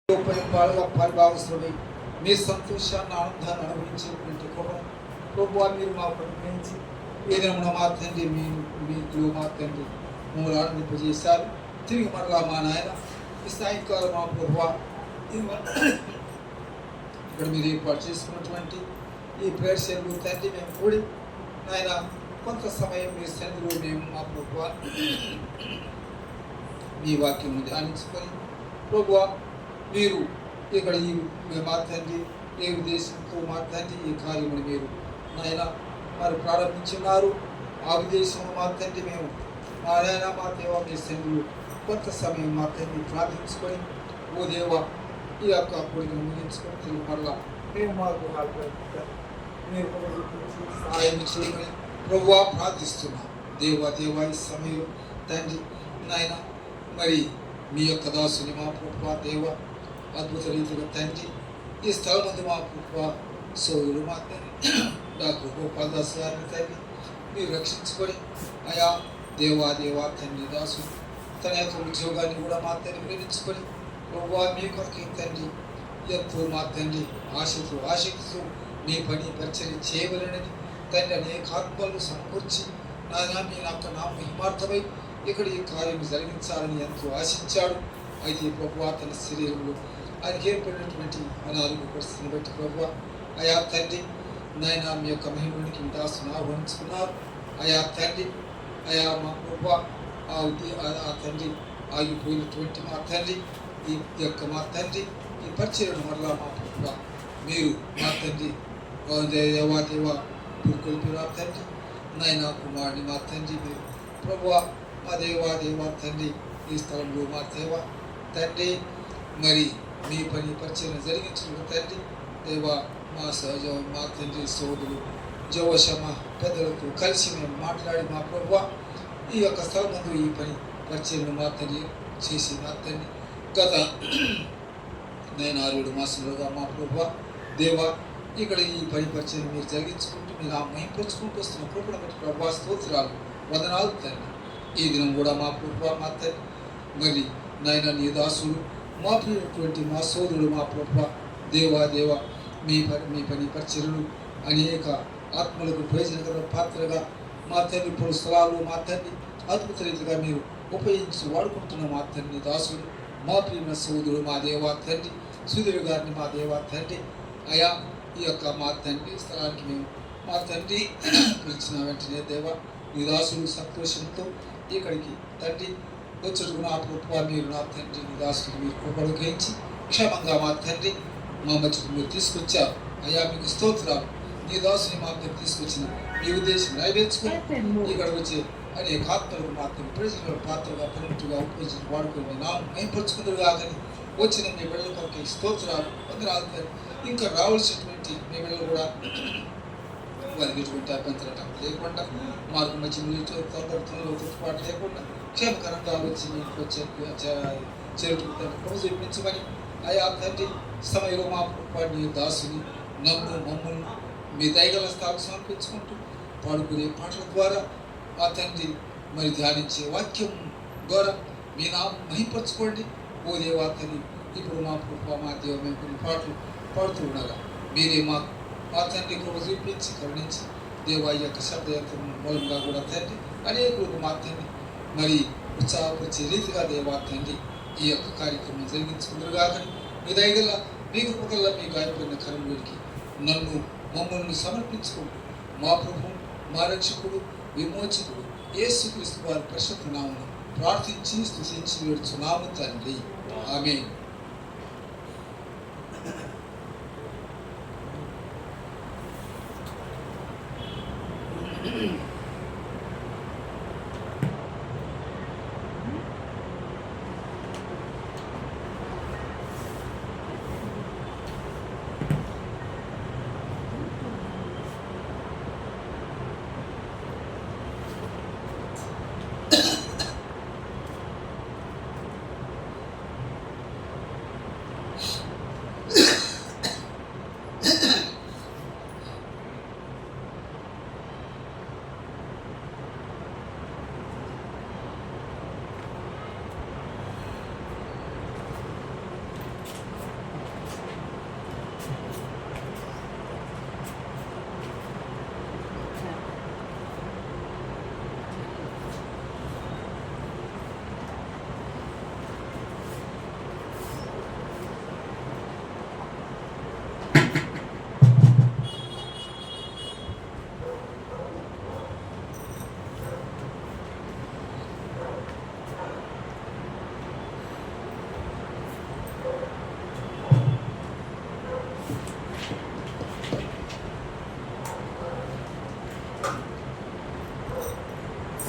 వాళ్ళగా పరిభావిస్తున్నవి మీ సంతోషాన్ని ఆనందాన్ని అనుభవించేటువంటి కృపను ప్రభువా మీరు మాకు అనుగ్రహించి ఏదైనా మా తండ్రి మీలో మా తండ్రి మమ్మల్ని ఆనందింపజేశారు. తిరిగి మరలా మా నాయన ఈ సాయంకాలం మా ప్రభువా ఇక్కడ మీరు ఏర్పాటు చేసుకున్నటువంటి ఈ ప్రేక్షకులు తండ్రి మేము కూడి నాయన కొంత సమయం మీ సన్నిధిలో మేము మా ప్రభువా మీ వాక్యం ధ్యానించుకొని ప్రభువా మీరు ఇక్కడ ఈ మా తండ్రి ఏ ఉద్దేశంతో మా తండ్రి ఈ కార్యములు మీరు నాయన మరి ప్రారంభించున్నారు. ఆ ఉద్దేశంలో మా తండ్రి మేము మా నాయన మా దేవ మీ సన్నిధిలో కొంత సమయం మా తండ్రి ప్రార్థించుకొని ఓ దేవ ఈ యొక్క కొడుకును ముగించుకొని తిరిగి మరలా మేము మాకు మీరు సహాయం చేయమని ప్రభువా ప్రార్థిస్తున్నాం. దేవా ఈ సమయంలో తండ్రి నాయన మరి మీ యొక్క దాసుని మా ప్రభువా దేవ అద్భుత రీతిగా తండ్రి ఈ స్థలం ఉంది మా ప్రభువా సోదరుడు మా తండ్రి డాక్టర్ గోపాల్ దాస్ గారిని తండ్రి మీరు రక్షించుకొని అయా దేవా తండ్రి దాసు తన యొక్క ఉద్యోగాన్ని కూడా మా తండ్రి ప్రేమించుకొని ప్రభువా మీ కొరకు తండ్రి ఎంతో మా తండ్రి ఆశక్తితో మీ పని పరిచయం చేయవలనని తండ్రి అనేక ఆత్మలను సమకూర్చి నాయన మీ నా మహిమార్థమై ఇక్కడ ఈ కార్యం జరిగించాలని ఎంతో ఆశించాడు. అయితే ప్రభువా తన శరీరంలో ఆయనకి ఏర్పడినటువంటి అనారోగ్య పరిస్థితిని బట్టి ప్రభువా అయా తండ్రి నాయన మీ యొక్క మహిమనికి దాసును ఆహ్వానించుకున్నారు. అయా తండ్రి అయా మా ప్రభువా ఆ తండ్రి ఆగిపోయినటువంటి మా తండ్రి ఈ యొక్క మా తండ్రి ఈ పరిచయను మరలా మా ప్రభువా మీరు మా తండ్రి దేవా పురుకొల్పి మా తండ్రి నాయన కుమారుని మా తండ్రి మీరు ప్రభువా మా దేవా తండ్రి ఈ స్థలంలో మా దేవ తండ్రి మరి మీ పని పరిచయం జరిగించిన తండ్రి దేవా మా సహజ మా తండ్రి సోదరులు జోషమ పెద్దలతో కలిసి మేము మాట్లాడి మా ప్రభువా ఈ యొక్క స్థలం ముందు ఈ పని పరిచయం మా తండ్రి చేసి మా తండ్రి గత 6 మాసంలోగా మా ప్రభువా దేవా ఇక్కడ ఈ పని పరిచయం మీరు జరిగించుకుంటూ మీరు ఆ మహింపరుచుకుంటూ వస్తున్న కృపను బట్టి ప్రభువా స్తోత్రాలు వందనాలు తండ్రి. ఈ దినం కూడా మా ప్రభువా మా తండ్రి మరి నాయన నీ దాసుడు మా ప్రియటువంటి మా సోదరుడు మా ప్రభువా దేవా మీ పని పరిచర్యలు అనేక ఆత్మలకు ప్రయోజనకర పాత్రగా మా తండ్రి ఇప్పుడు స్థలాలు మా తండ్రి అద్భుత రీతిగా మీరు ఉపయోగించి వాడుకుంటున్న మా తండ్రి దాసుడు మా ప్రియమైన సోదరుడు మా దేవా తండ్రి సుధీర్ గారిని మా దేవా తండ్రి అయా ఈ యొక్క మా తండ్రి స్థలానికి మేము మా తండ్రి పిలిచిన వెంటనే దేవా నీ దాసుడు సంతోషంతో ఇక్కడికి తండ్రి వచ్చుకు నా ప్రభువా మీరు నా తండ్రి నీ దాసుని మీరు కృపను గ్రహించి క్షేమంగా మా తండ్రి మా మధ్యకు మీరు తీసుకొచ్చారు. అయ్యా మీకు స్తోత్రాలు. నీ దాసుని మా దగ్గర తీసుకొచ్చిన మీ ఉద్దేశం నెరవేర్చుకుని ఇక్కడ వచ్చే అనేక ఆత్మలకు మాత్రం ప్రజల పాత్రగా పనిముట్టుగా ఉపయోగించి వాడుకొని నా మేంపరుచుకుందరు కాదని వచ్చిన మీ బిడ్డల కొరకు స్తోత్రాలు వందనాలు. ఇంకా రావాల్సినటువంటి మీ బిడ్డలు కూడా వారికి ఎటువంటి అభ్యంతరం లేకుండా మార్గ మధ్య తొందరతో తొట్టుపాటు లేకుండా క్షేమకరంగా వచ్చి మీకు చేరుకుంటాను చూపించమని అయా తండ్రి సమయంలో మా ప్రభువాన్ని దాసుని మమ్మల్ని మీ దయగల స్థానం సమర్పించుకుంటూ పాడుకునే పాటల ద్వారా ఆ తండ్రి మరి ధ్యానించే వాక్యం ద్వారా మీ నామం మహింపరచుకోండి. ఓ దేవా తండ్రి ఇప్పుడు మా ప్రభువా మా దేవ మేము కొన్ని పాటలు పాడుతూ ఉండగా మీరే మా తండ్రి కృప చూపించి కరుణించి దేవా ఈ యొక్క శబ్దయంత్రం మూలంగా కూడా తండ్రి అనేకులకు మా తండ్రి మరి ఉత్సాహపరిచే రీతిగా దేవా తండ్రి ఈ యొక్క కార్యక్రమం జరిగించుకుందరు కాకని మీ దయగల మీ కృపగల్లా మీ గాయపడిన కరంలోనికి మమ్మల్ని సమర్పించుకుంటూ మా ప్రభు మా రక్షకుడు విమోచకుడు యేసుక్రీస్తు వారి పరిశుద్ధ నామమున ప్రార్థించి స్తుతించి వేడుచున్నాము తండ్రి. ఆమేన్.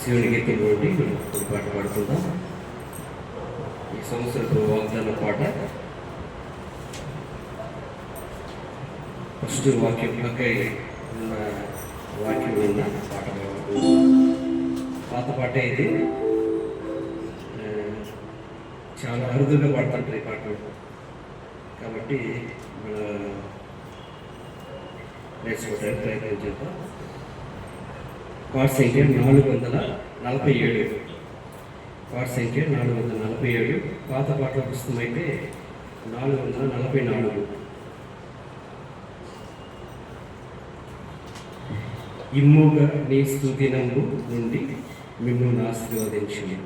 శివుని గీతం నుండి ఒక పాట పాడుకుందాం. ఈ సంవత్సరపు వాగ్దాన పాట. ఫస్ట్ వాక్యం పక్కై ఉన్న వాక్యం ఉన్న పాట పాత పాట ఇది. చాలా అరుదుగా పాడుతుంటారు ఈ పాట కాబట్టి మన నేర్చుకోవడానికి ప్రయత్నం చేద్దాం. పాట సంఖ్య 447. పాట సంఖ్య 447. పాత పాటల పుస్తకం అయితే 444. ఇమ్ముగా నీ స్తుతినంబు నుండి మిమ్మల్ని ఆశీర్వదించింది.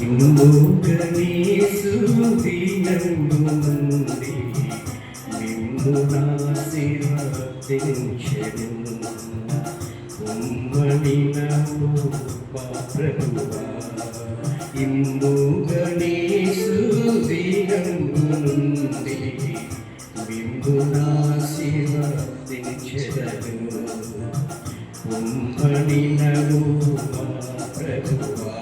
ఇమ్ముగని స్తుతినంబు నుండి మిమ్మును ఆశీర్వదించెను. ఉమ్మడి నవ్వు మా ప్రభువా. ఇమ్ముగని స్తుతినంబు నుండి మిమ్మును ఆశీర్వదించెను. ఉమ్మడి నవ్వు మా ప్రభువా.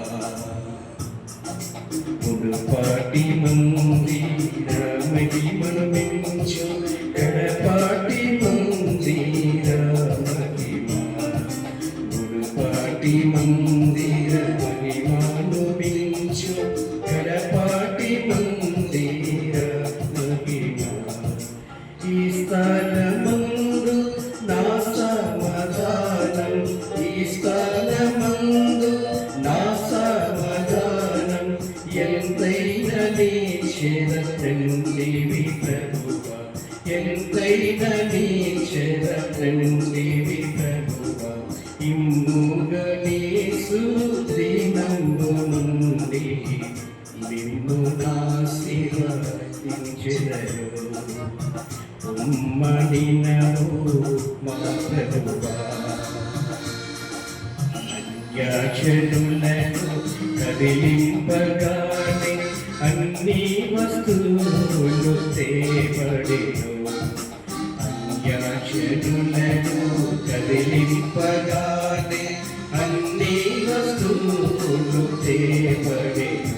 మునుపాటి మందిర మహిమను మించు ఎడపాటి మందిర మహిమ. మునుపాటి మందిర మహిమను మించు ఎడపాటి మందిర మహిమ. ఈ స్థలమందు నా సమాధానం, ఈ స్థలమందు నా సమాధానం ఎంతైనా నీ చేరతండివి ప్రభువా. ఎంతైనా నీ చేరతండివి ప్రభువా. ఇమ్ముగా నీ స్తుతినంబు నుండి మిమ్మును ఆశీర్వదించెదరు. ఉమ్మడి నవ్వు మా ప్రభువా. అన్యాచరులను కదిలింపగానే అన్ని వస్తువులు తేబడెను. అన్యాచరులను కదిలింపగానే అన్ని వస్తువులు తేబడెను.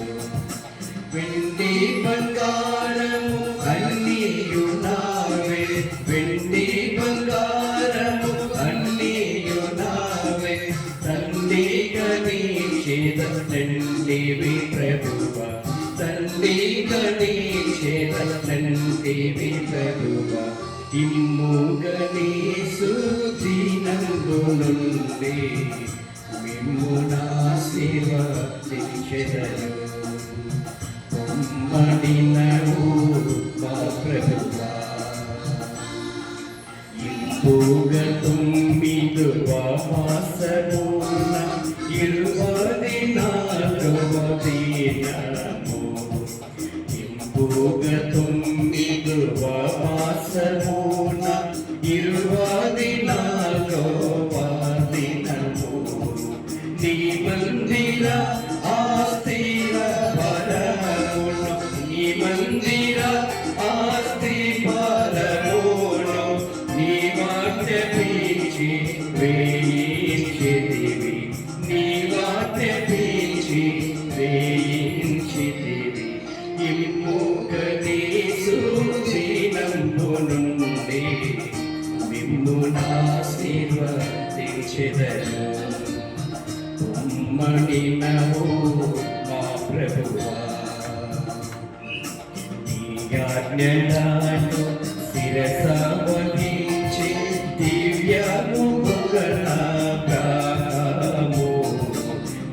వెండి బంగారము అన్నీయు నావే, వెండి బంగారము అన్నీయు నావే. తండ్రిగా నీ చేతనండివి ప్రభువా. తండ్రిగా నీ చేతనండివి ప్రభువా. ఇమ్ముగా నీ స్తుతినంబు నుండి మిమ్మును ఆశీర్వదించెదరు. ఉమ్మడి నవ్వు మా ప్రభువా. ఇంపుగా 9వ మాసమున 24వ దినము. ఇంపుగా 9వ మాసమున 24వ దినము. నీ మందిర ఆస్తిర పరమును, నీ మందిర ఆస్తి పరమును నీ వాక్య పీచి వేయించితివి. నీ వాక్య పీచి వేయించితివి. ఇమ్ముగా నీ స్తుతినంబు నుండి మిమ్మును ఆశీర్వదించెదరు. ఉమ్మడి నవ్వు మా ప్రభువా. నీ ఆజ్ఞలను శిరస వహించి దివ్యముఖనాభ్రాము.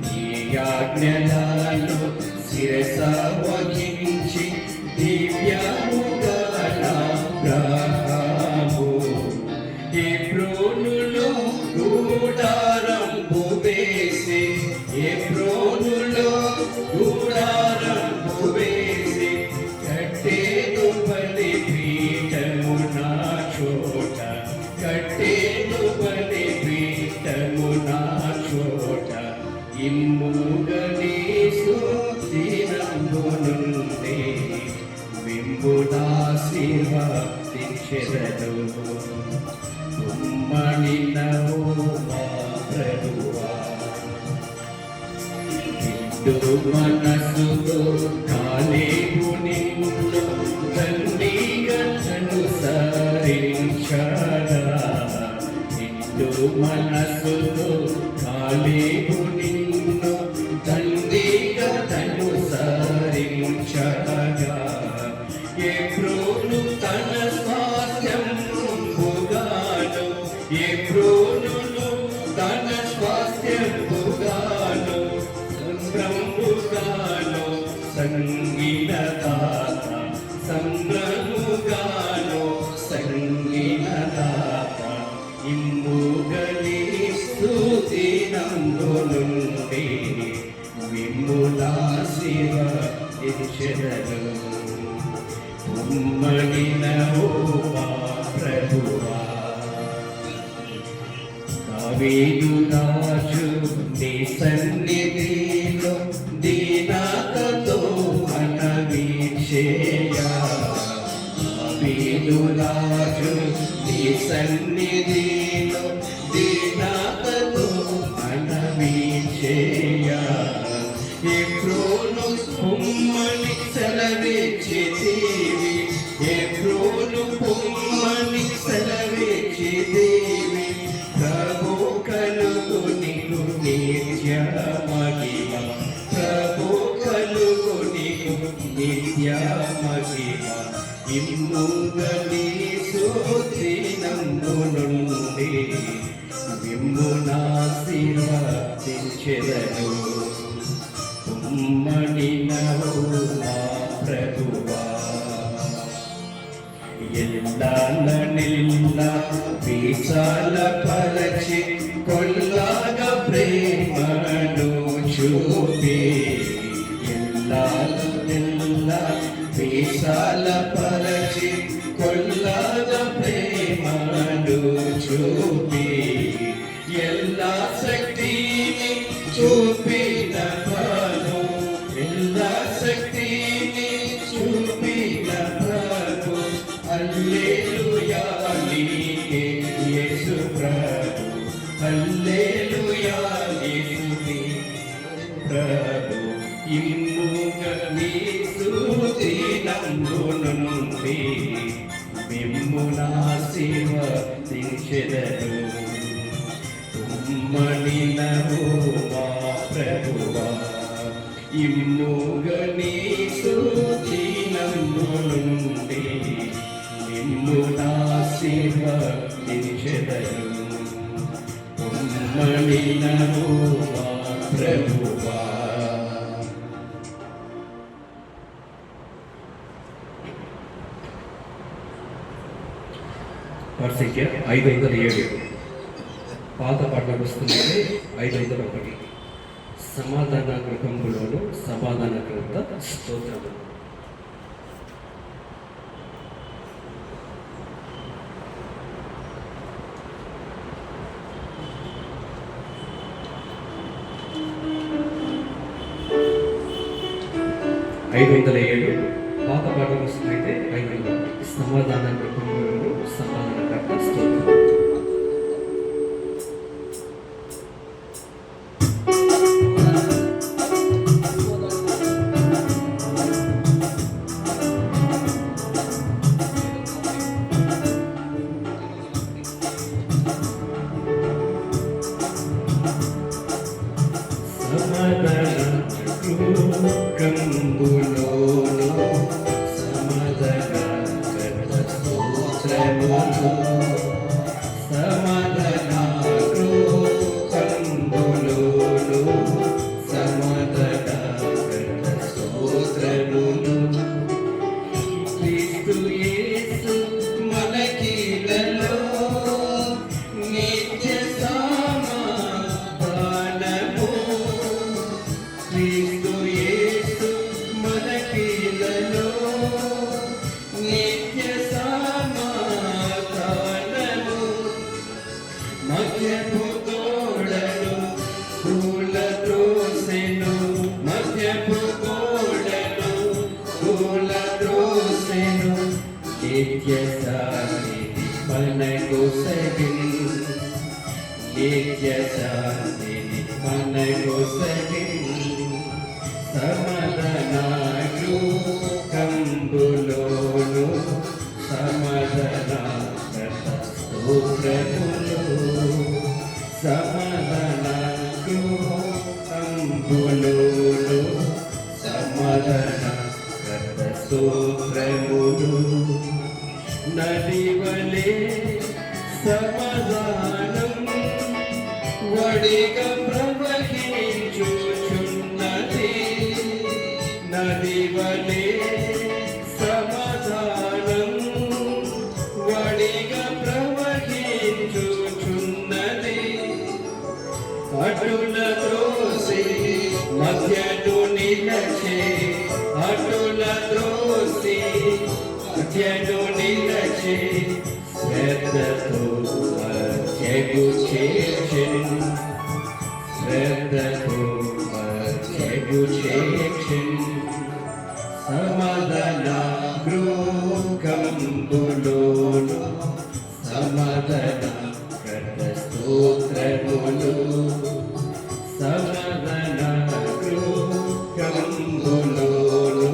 నీ ఆజ్ఞలను శిరస వహించి దివ్యముఖనాభ్రాము. హెబ్రోనులో గుడారంబు వేసి, హెబ్రోనులో గుడారంబు వేసి కట్టి నిండు మనసుతో కాలేవు నిన్ను తండ్రిగా అనుసరించగా నిండు మనసుతో కాలేవు నిన్ను తండ్రిగా అనుసరించగా ఎప్రోను తన స్వాస్థ్యముగాను ఎప్రోనును తన స్వాస్థ్యముగాను సంభ్రముగాను సంగీతదాత సంభ్రముగాను సంగీతదాత ఇమ్ముగలి స్తుతినందు నుండి విమ్ములాశీర్వదించెదను ఉమ్మడినవోవా ప్రభువా దావీదు రాజు నీ సన్నిధిలో దీనతతో మనవి చేయా దావీదు రాజు నీ సన్నిధిలో దీనతతో మనవి చేయా ఎప్రోను పొమ్మని సెలవిచ్చితివి ఎప్రోను పొమ్మని సెలవిచ్చితివి ప్రభు కలుగు నీకు నిత్య మహిమ ప్రభు కలుగు నీకు నిత్య మహిమ ఇమ్ముగలి స్తుతినందు నుండి విమ్మునాశీర్వదించెదను ఉమ్మడినవోవా ప్రభువా ఎల్లాలనిల్ల విశాల పరచి కొల్లాగా ప్రేమను చూపి ఎల్లాలనిల్ల విశాల పరచి కొల్లాగా ప్రేమను చూపి ఎల్లా శక్తిని చూపిన ప్రభు ఎల్లా శక్తిని చూపిన ప్రభు హల్లెలూయా నీకే యేసు ప్రభు హల్లెలూయా యేసు ప్రభు ఇమ్ముగలి స్తుతినందు నుండి మిమ్మునాశీర్వదించెదను ఉమ్మడినవోవా ప్రభువా ఇమ్ముగలి స్తుతినందు నుండి మిమ్మునాశీర్వదించెదను ఉమ్మడినవోవా ప్రభువా. పరిస్థితి 507 పాత పాటలు వస్తుందంటే 501 సమాధాన గృహంలోను సమాధాన గ్రంథ స్తోత్రము. ఐదు 507 పాత పాటలు వస్తుందైతే 501 సమాధాన గృహంలోను సమాధాన గ్రంథ స్తోత్రం. సమదనాలు కంబులోను సమదనాకట స్తోత్రములు సమదనాలు కంబులోను సమదనాకట స్తోత్రములు నదివలే సమాధానం వడిగ ప్రవహించుచున్నది నదివలే సమాధానం వడిగ ప్రవహించుచున్నది అటుల త్రోసి మధ్యను నిలచే అటుల త్రోసి మధ్యను నిలచే శ్రద్ధతో మధ్యకు చేర్చెను శ్రద్ధతో మధ్యకు చేర్చెను సమాధాన గృహంబులోను సమాధాన కర్త స్తోత్రములు సమాధాన గృహంబులోను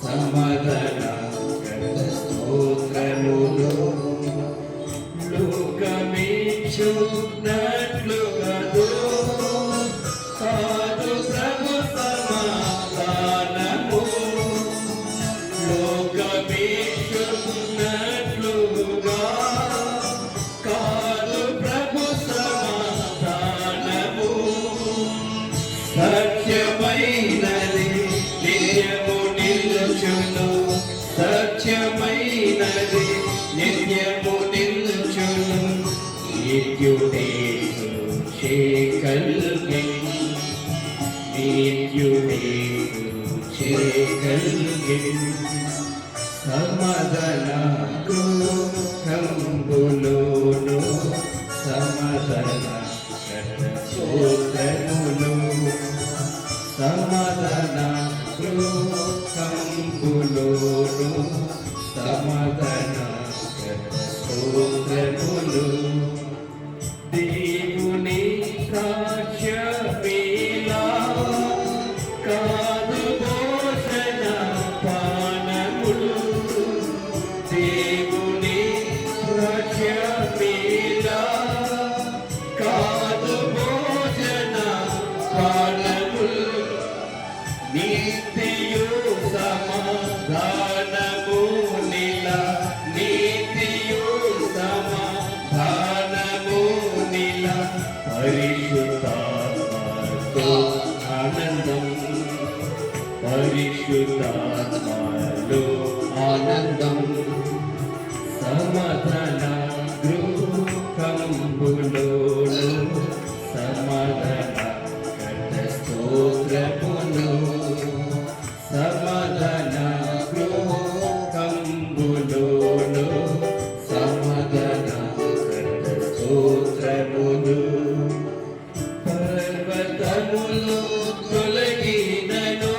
సమాధాన కర్త స్తోత్రములు లోకమిచ్చున్నట్లు కాదు కాదు ప్రభు సమాధానము లోకమిచ్చున్నట్లుగా కాదు ప్రభు సమాధానము సత్యమైనది నిత్యము నిలుచును సత్యమైనది నిత్యము నిలుచును నిత్యుడేసు చేకల్గి నిత్యుడేసు చేకల్గి సమదన కంబులోను సమదన స్తోత్రములు సమదన కంబులోను సమదన స్తోత్రములు దేవుని సాక్ష్యమేలా కాదు భోజన పానములు దేవుని సాక్ష్యమేలా కాదు భోజన పానములు నీతియు సమాధానము నిల నీతియు సమాధానము నిల పరిశుద్ధాత్మతో ఆనందం పరిశుద్ధాత్మలో ఆనందం సమాధాన గృహంబులోను సమాధాన కర్త స్తోత్రములు సమాధాన గృహంబులోను సమాధాన కర్త స్తోత్రములు పర్వతములు తొలగినను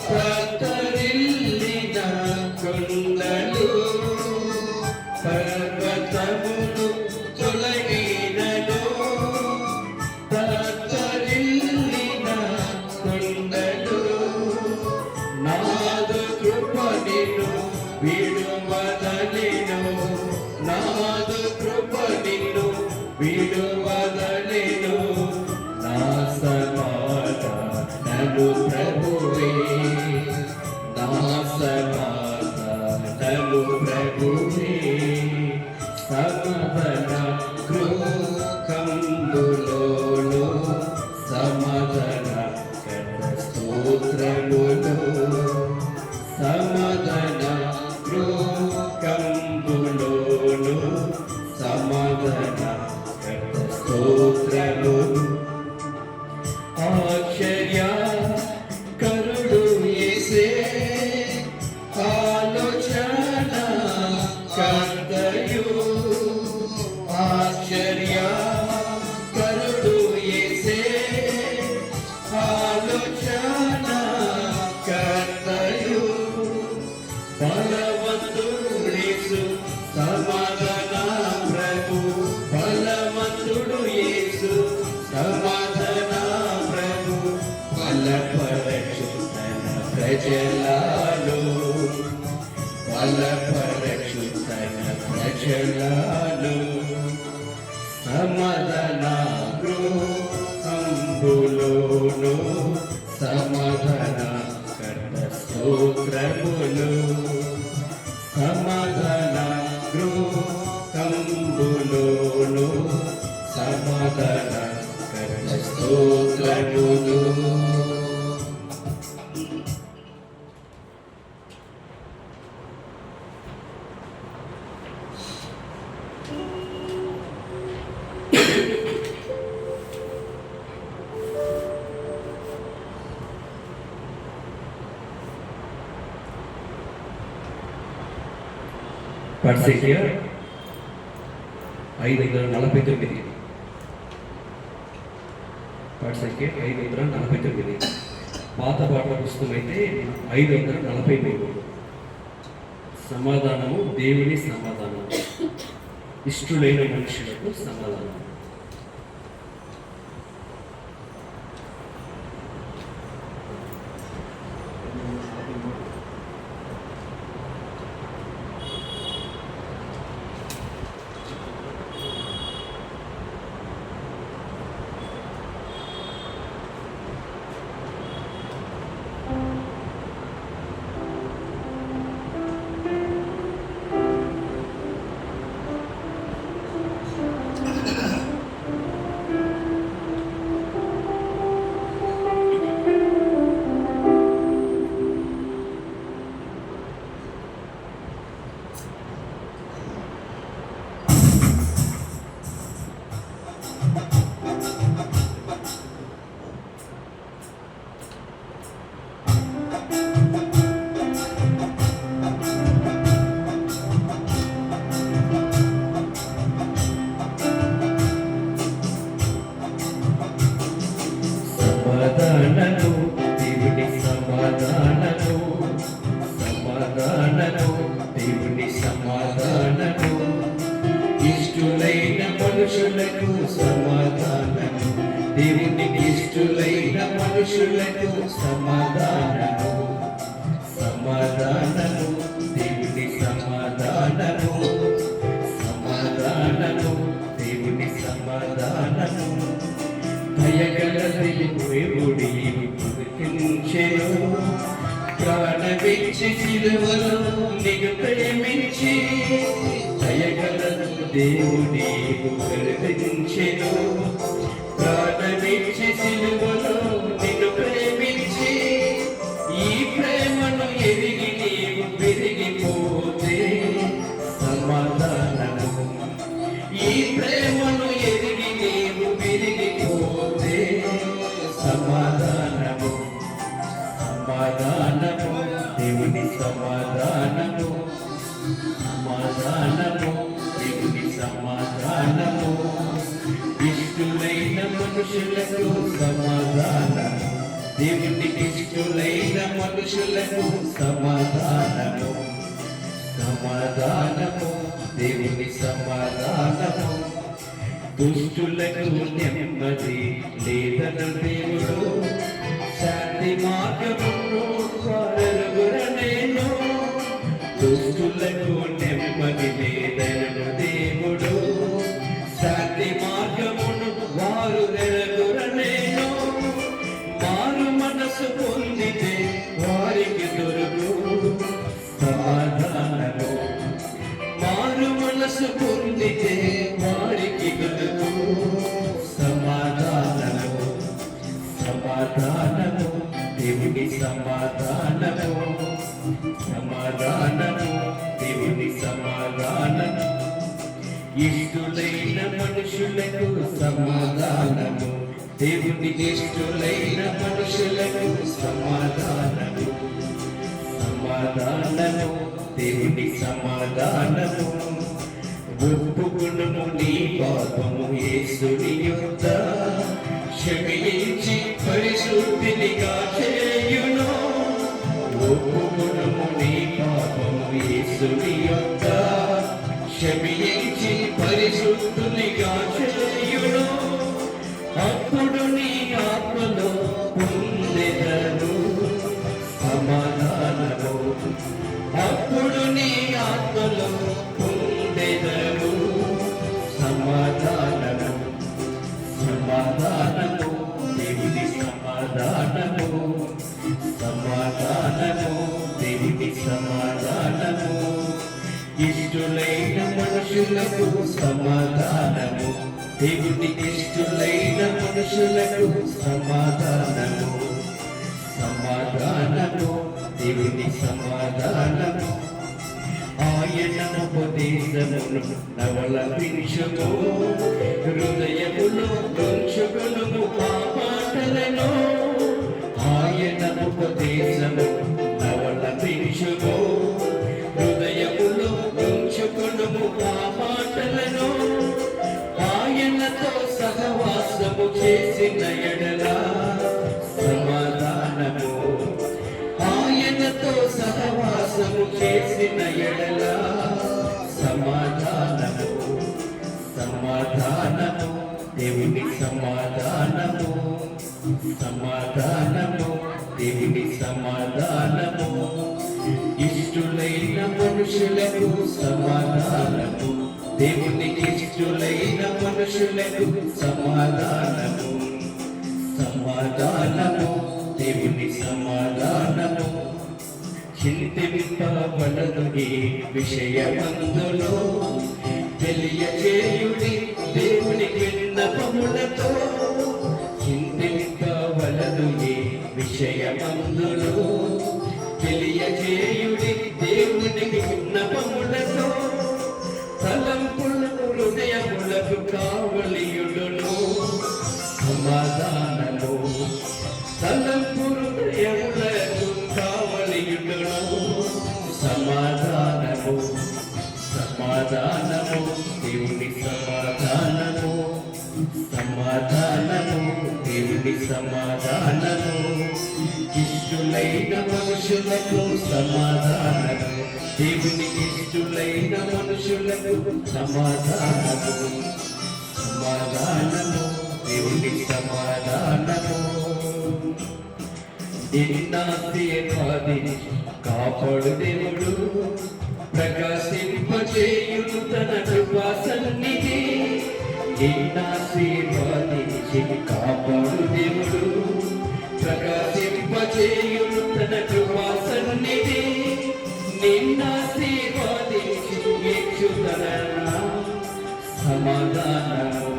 తత్తరిల్లిన కొండలు పర్వతములు తొలగినను తత్తరిల్లిన కొండలు నాదు కృప నిన్ను విడువదలెను నాదు కృప నిన్ను విడువదలెను నా సమాధానము ప్రభువే నా సమాధానము ప్రభువే సమాధాన గృహంబులోను సమాధాన కర్త స్తోత్రములు సమాధాన గృహంబులోను సమాధాన కర్త బలపరచు తన ప్రజలను సమాధాన గృహంబులోను సమాధాన కర్త స్తోత్రములు సమాధాన గృహంబులోను సమాధాన కర్త స్తోత్రములు. పరిస్థితి 549. పరిస్థితి 549. పాత పాటల పుస్తకం అయితే 543. సమాధానము దేవుని సమాధానం, ఇష్టలైన మనుషులకు సమాధానం. సమాధానము దేవుని సమాధానము, సమాధానము దేవుని సమాధానము, ఇష్టులైన మనుషులకు సమాధానము, దేవునికి ఇష్టులైన మనుషులకు సమాధానము, సమాధానము దేవుని సమాధానము, సమాధానము దేవుని సమాధానము. దయగల దేవుడి పురికించెను, ప్రాణమిచ్చి సిలువలో నిన్ను ప్రేమించి. దయగల దేవుడి పురికించెను, ప్రాణమిచ్చి సిలువలో నిన్ను ప్రేమించి. ఈ ప్రేమను ఎరిగి నీవు పెరిగిపోతే సమాధానము, ఈ ప్రేమను ఎరిగి నీవు పెరిగిపోతే సమాధానము, సమాధానము దేవుని సమాధానము, సమాధానము దేవుని సమాధానము, ఇష్టులైన మనుషులకు సమాధానము, దేవునికి ఇష్టులైన మనుషులకు సమాధానము, సమాధానము దేవుని సమాధానము. దుష్టులకు నెమ్మది లేదన దేవుడు, శాంతి మార్గమును వారెరుగురనేను. దుష్టులకు నెమ్మది లేదన దేవుడు, శాంతి మార్గమును వారు ఎరుగురనేను. మారు మనసు పొందితే వారికి దొరుకు సమాధానము, మారు మనసు పొందితే వారికి దొరుకు సమాధానము, సమాధానము దేవుని సమాధానము, సమాధానము దేవుని సమాధానము, ఇష్టులైన మనుషులకు సమాధానము, దేవునికి ఇష్టులైన మనుషులకు సమాధానము, సమాధానము దేవుని సమాధానము. ఒప్పుకును నీ పాపము యేసుని యొద్ద, క్షమించి పరిశుద్ధినిగా చేయును. ఒప్పుకును నీ పాపము యేసుని యొద్ద, క్షమించి పరిశుద్ధినిగా చేయును. అప్పుడు నీ ఆత్మలో పొందెదరు సమాధానము, అప్పుడు నీ సమాధానము సమాధానము దేవుని సమాధానము సమాధానము దేవుని సమాధానము ఇష్టులైన మనుషులకు సమాధానము దేవునికి ఇష్టులైన మనుషులకు సమాధానము సమాధానము దేవుని సమాధానము ఆయన ఉపదేశమును నవలపించుము హృదయములో ఉంచుకొనుము ఆ మాటలను ఆయన ఉపదేశము నవలపించుము హృదయములో ఉంచుకొనుము ఆ మాటలను ఆయనతో సహవాసము చేసిన ఎడల సమాధానము ఆయనతో సహవాసము చేసిన ఎడల సమాధానము సమాధానము దేవుని సమాధానము సమాధానము దేవుని సమాధానము ఇష్టులైన మనుషులకు సమాధానము దేవునికి ఇష్టులైన మనుషులకు సమాధానము సమాధానము దేవుని సమాధానము చింతింపబడదు ఈ విషయమందులో తెలియచేయుడి దేవుని విన్నపములతో చింతింపబడదు ఈ విషయమందులో తెలియచేయుడి దేవుని విన్నపములతో తలంపులు హృదయములకు కావలియుడును సమాధానము తలంపు హృదయములకు కావలియుడును సమాధానము సమాధానము దేవుని సమాధానము సమాధానము దేవుని సమాధానము ఇష్టులైన మనుషులకు సమాధానము దేవునికి ఇష్టులైన మనుషులకు సమాధానము సమాధానము దేవుని సమాధానము ఎన్నాది కాపాడు దేవుడు ప్రకాశింపచేయును తన కృపా సన్నిధి ఎన్నాశీర్వాదించి కాపాడు దేవుడు ప్రకాశింపచేయును తన కృపా సన్నిధి నిన్నాశీర్వాదించి ఇచ్చుతన సమాధానము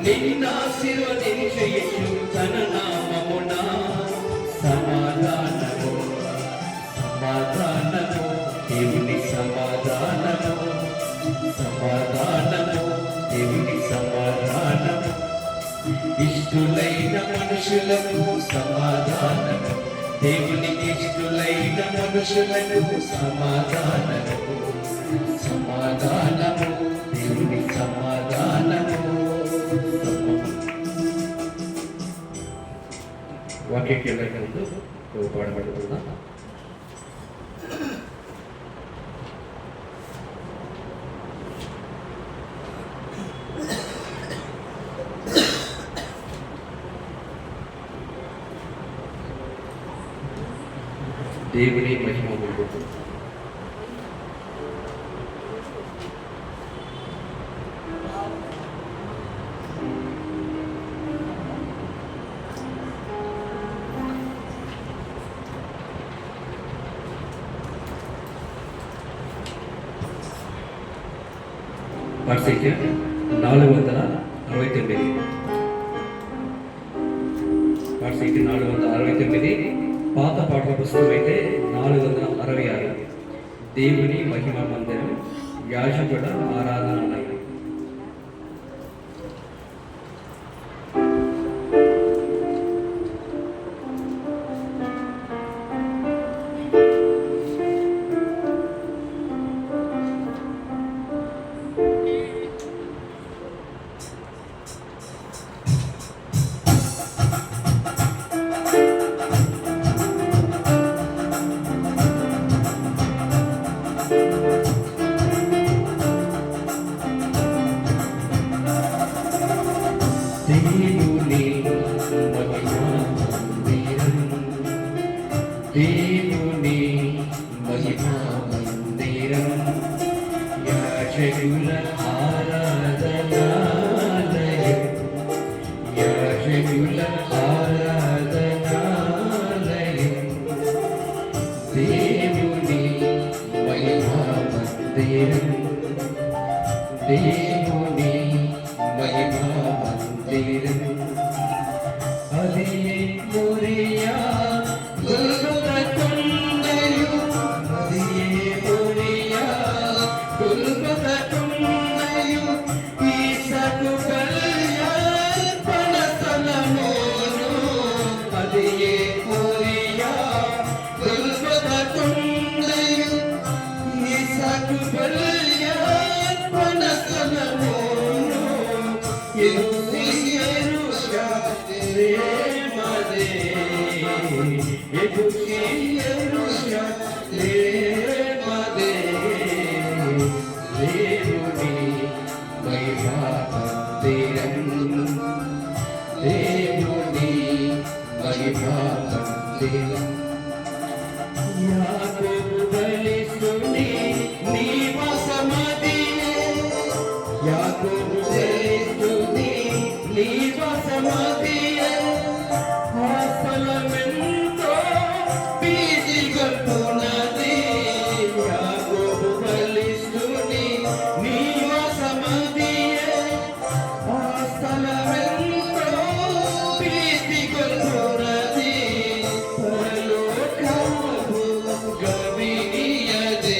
నిన్నాశీర్వదించి ఇచ్చుతన నామమున సమాధానము సమాధానము దేవుని సమాధానము సమాధానము దేవుని సమాధానము ఇష్టులైన మనుషులకు సమాధానము దేవునికి ఇష్టులైన మనుషులకు సమాధానము సమాధానము దేవుని సమాధానము వాక్యకి వెళ్ళక ముందు పాడబడుతుందా దేవుని మహిమ పొందుతూ పరిస్థితి 469 పరిస్థితి 469 పాత పాటల పుస్తకం అయితే 466 దేవుని మహిమ మందిరం యాజకుల ఆరాధనాలయం. దేవుని మహిమా మందిరం యాజకుల ఆరాధన యాకోబు బలిస్తుని నీవసమదియే స్థలమెంతో భీతిగొల్పునది. యాకోబు బలిస్తుని నీవసమదియే స్థలమెంతో భీతిగొల్పునది. పరలోకము గవినియదే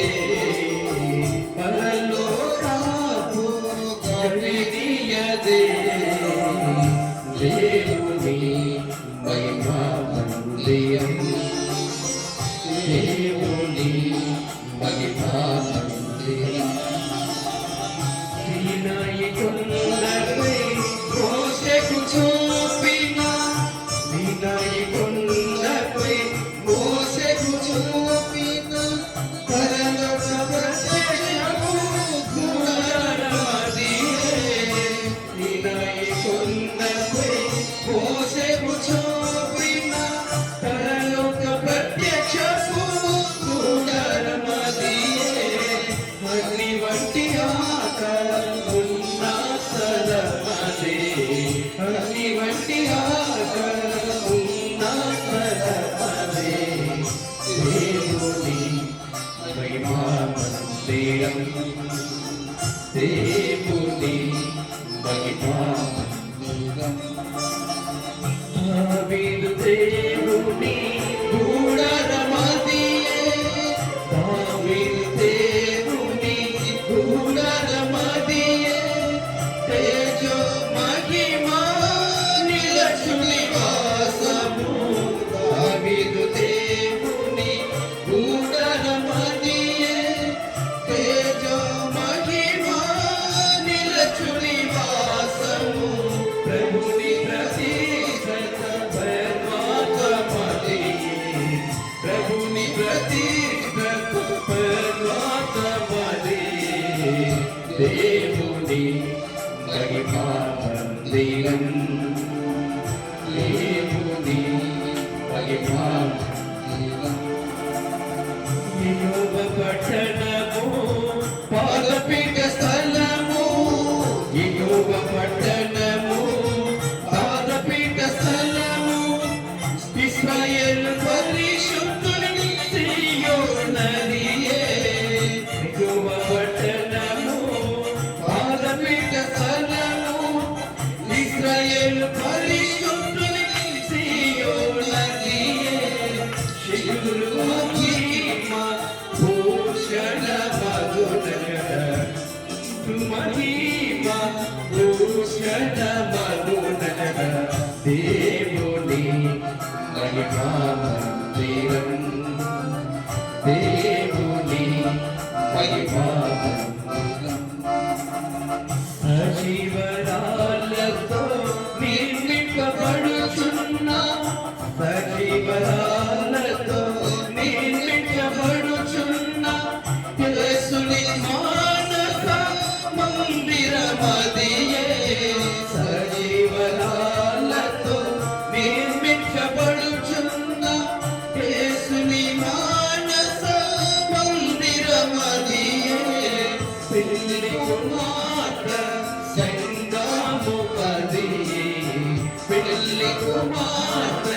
పరలోకము గవినియదే దేవుని మహిమా మందిరం దేవుని మహిమా మందిరం సీనాయి కొండపై మోషేకు చూపిన సీనాయి కొండపై మోషేకు చూపిన పరలోక ప్రత్యక్షము గుడారమదియే సీనాయి కొండపై మోషేకు చూపిన పరలోక ప్రత్యక్షము గుడారమదియే అగ్ని వంటి ఆకారం ఉన్న స్థలమదే అగ్ని వంటి ఆకారం ఉన్న స్థలమదే దేవుని మహిమా మందిరం దేవుని మహిమా మందిరం దావీదు దేవుని గుడారమదియే దావీదు దేవుని గుడారమదియే తేజో మహిమా నిలచు నివాసము దావీదు దేవుని గుడారమదియే తేజో మహిమా నిలచు నివాసము ప్రభుని ప్రతిష్ఠిత పరమాత్మదియే ప్రభుని ప్రతిష్ఠిత పరమాత్మదియే దేవుని మహిమా మందిరం దేవుని మహిమా మందిరం యెహోవ పట్టణము పాదపీఠ స్థలము యెహోవ పట్టణము పాదపీఠ స్థలము ఇశ్రాయేలు పరిశుద్ధుని సీయోనదియే యెహోవ పట్టణము పాదపీఠ స్థలము ఇశ్రాయేలు పరిశుద్ధుని సీయోనదియే శిలురు మహిమా భూషణ మధునగర మహిమా భూషణ మధునగర దేవుని మహిమా మందిరం దేవుని మహిమా మందిరం సజీవరాలతో నిర్మింపబడుచున్న సజీవరాలతో నిర్మింపబడుచున్న యేసుని మానస మందిరమదియే సజీవరాలతో నిర్మింపబడుచున్న యేసుని మానస మందిరమదియే పెళ్లి కుమార్త సంగము పదియే పెళ్లి కుమార్త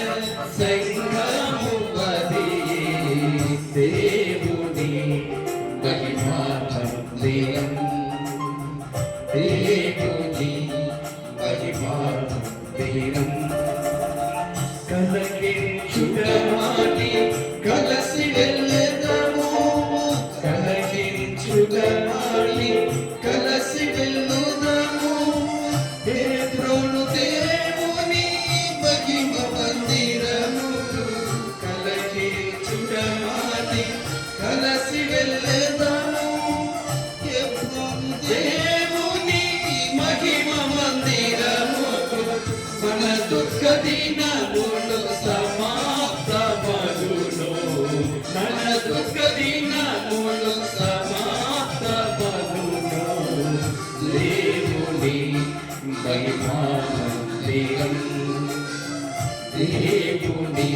సంగము పదియే దేవుని మహిమా మందిరం దేవుని మహిమా మందిరం కలగించుటమాని కలసి వెళ్ళెదము కలగించుటమాని కలసి వెళ్ళుదము దేవుని దేవుని మహిమ మందిరము కలగించుటమాని కలసి వెళ్ళెదము దేవుని మహిమ మందిరము మహిమా మందిరం దేవుని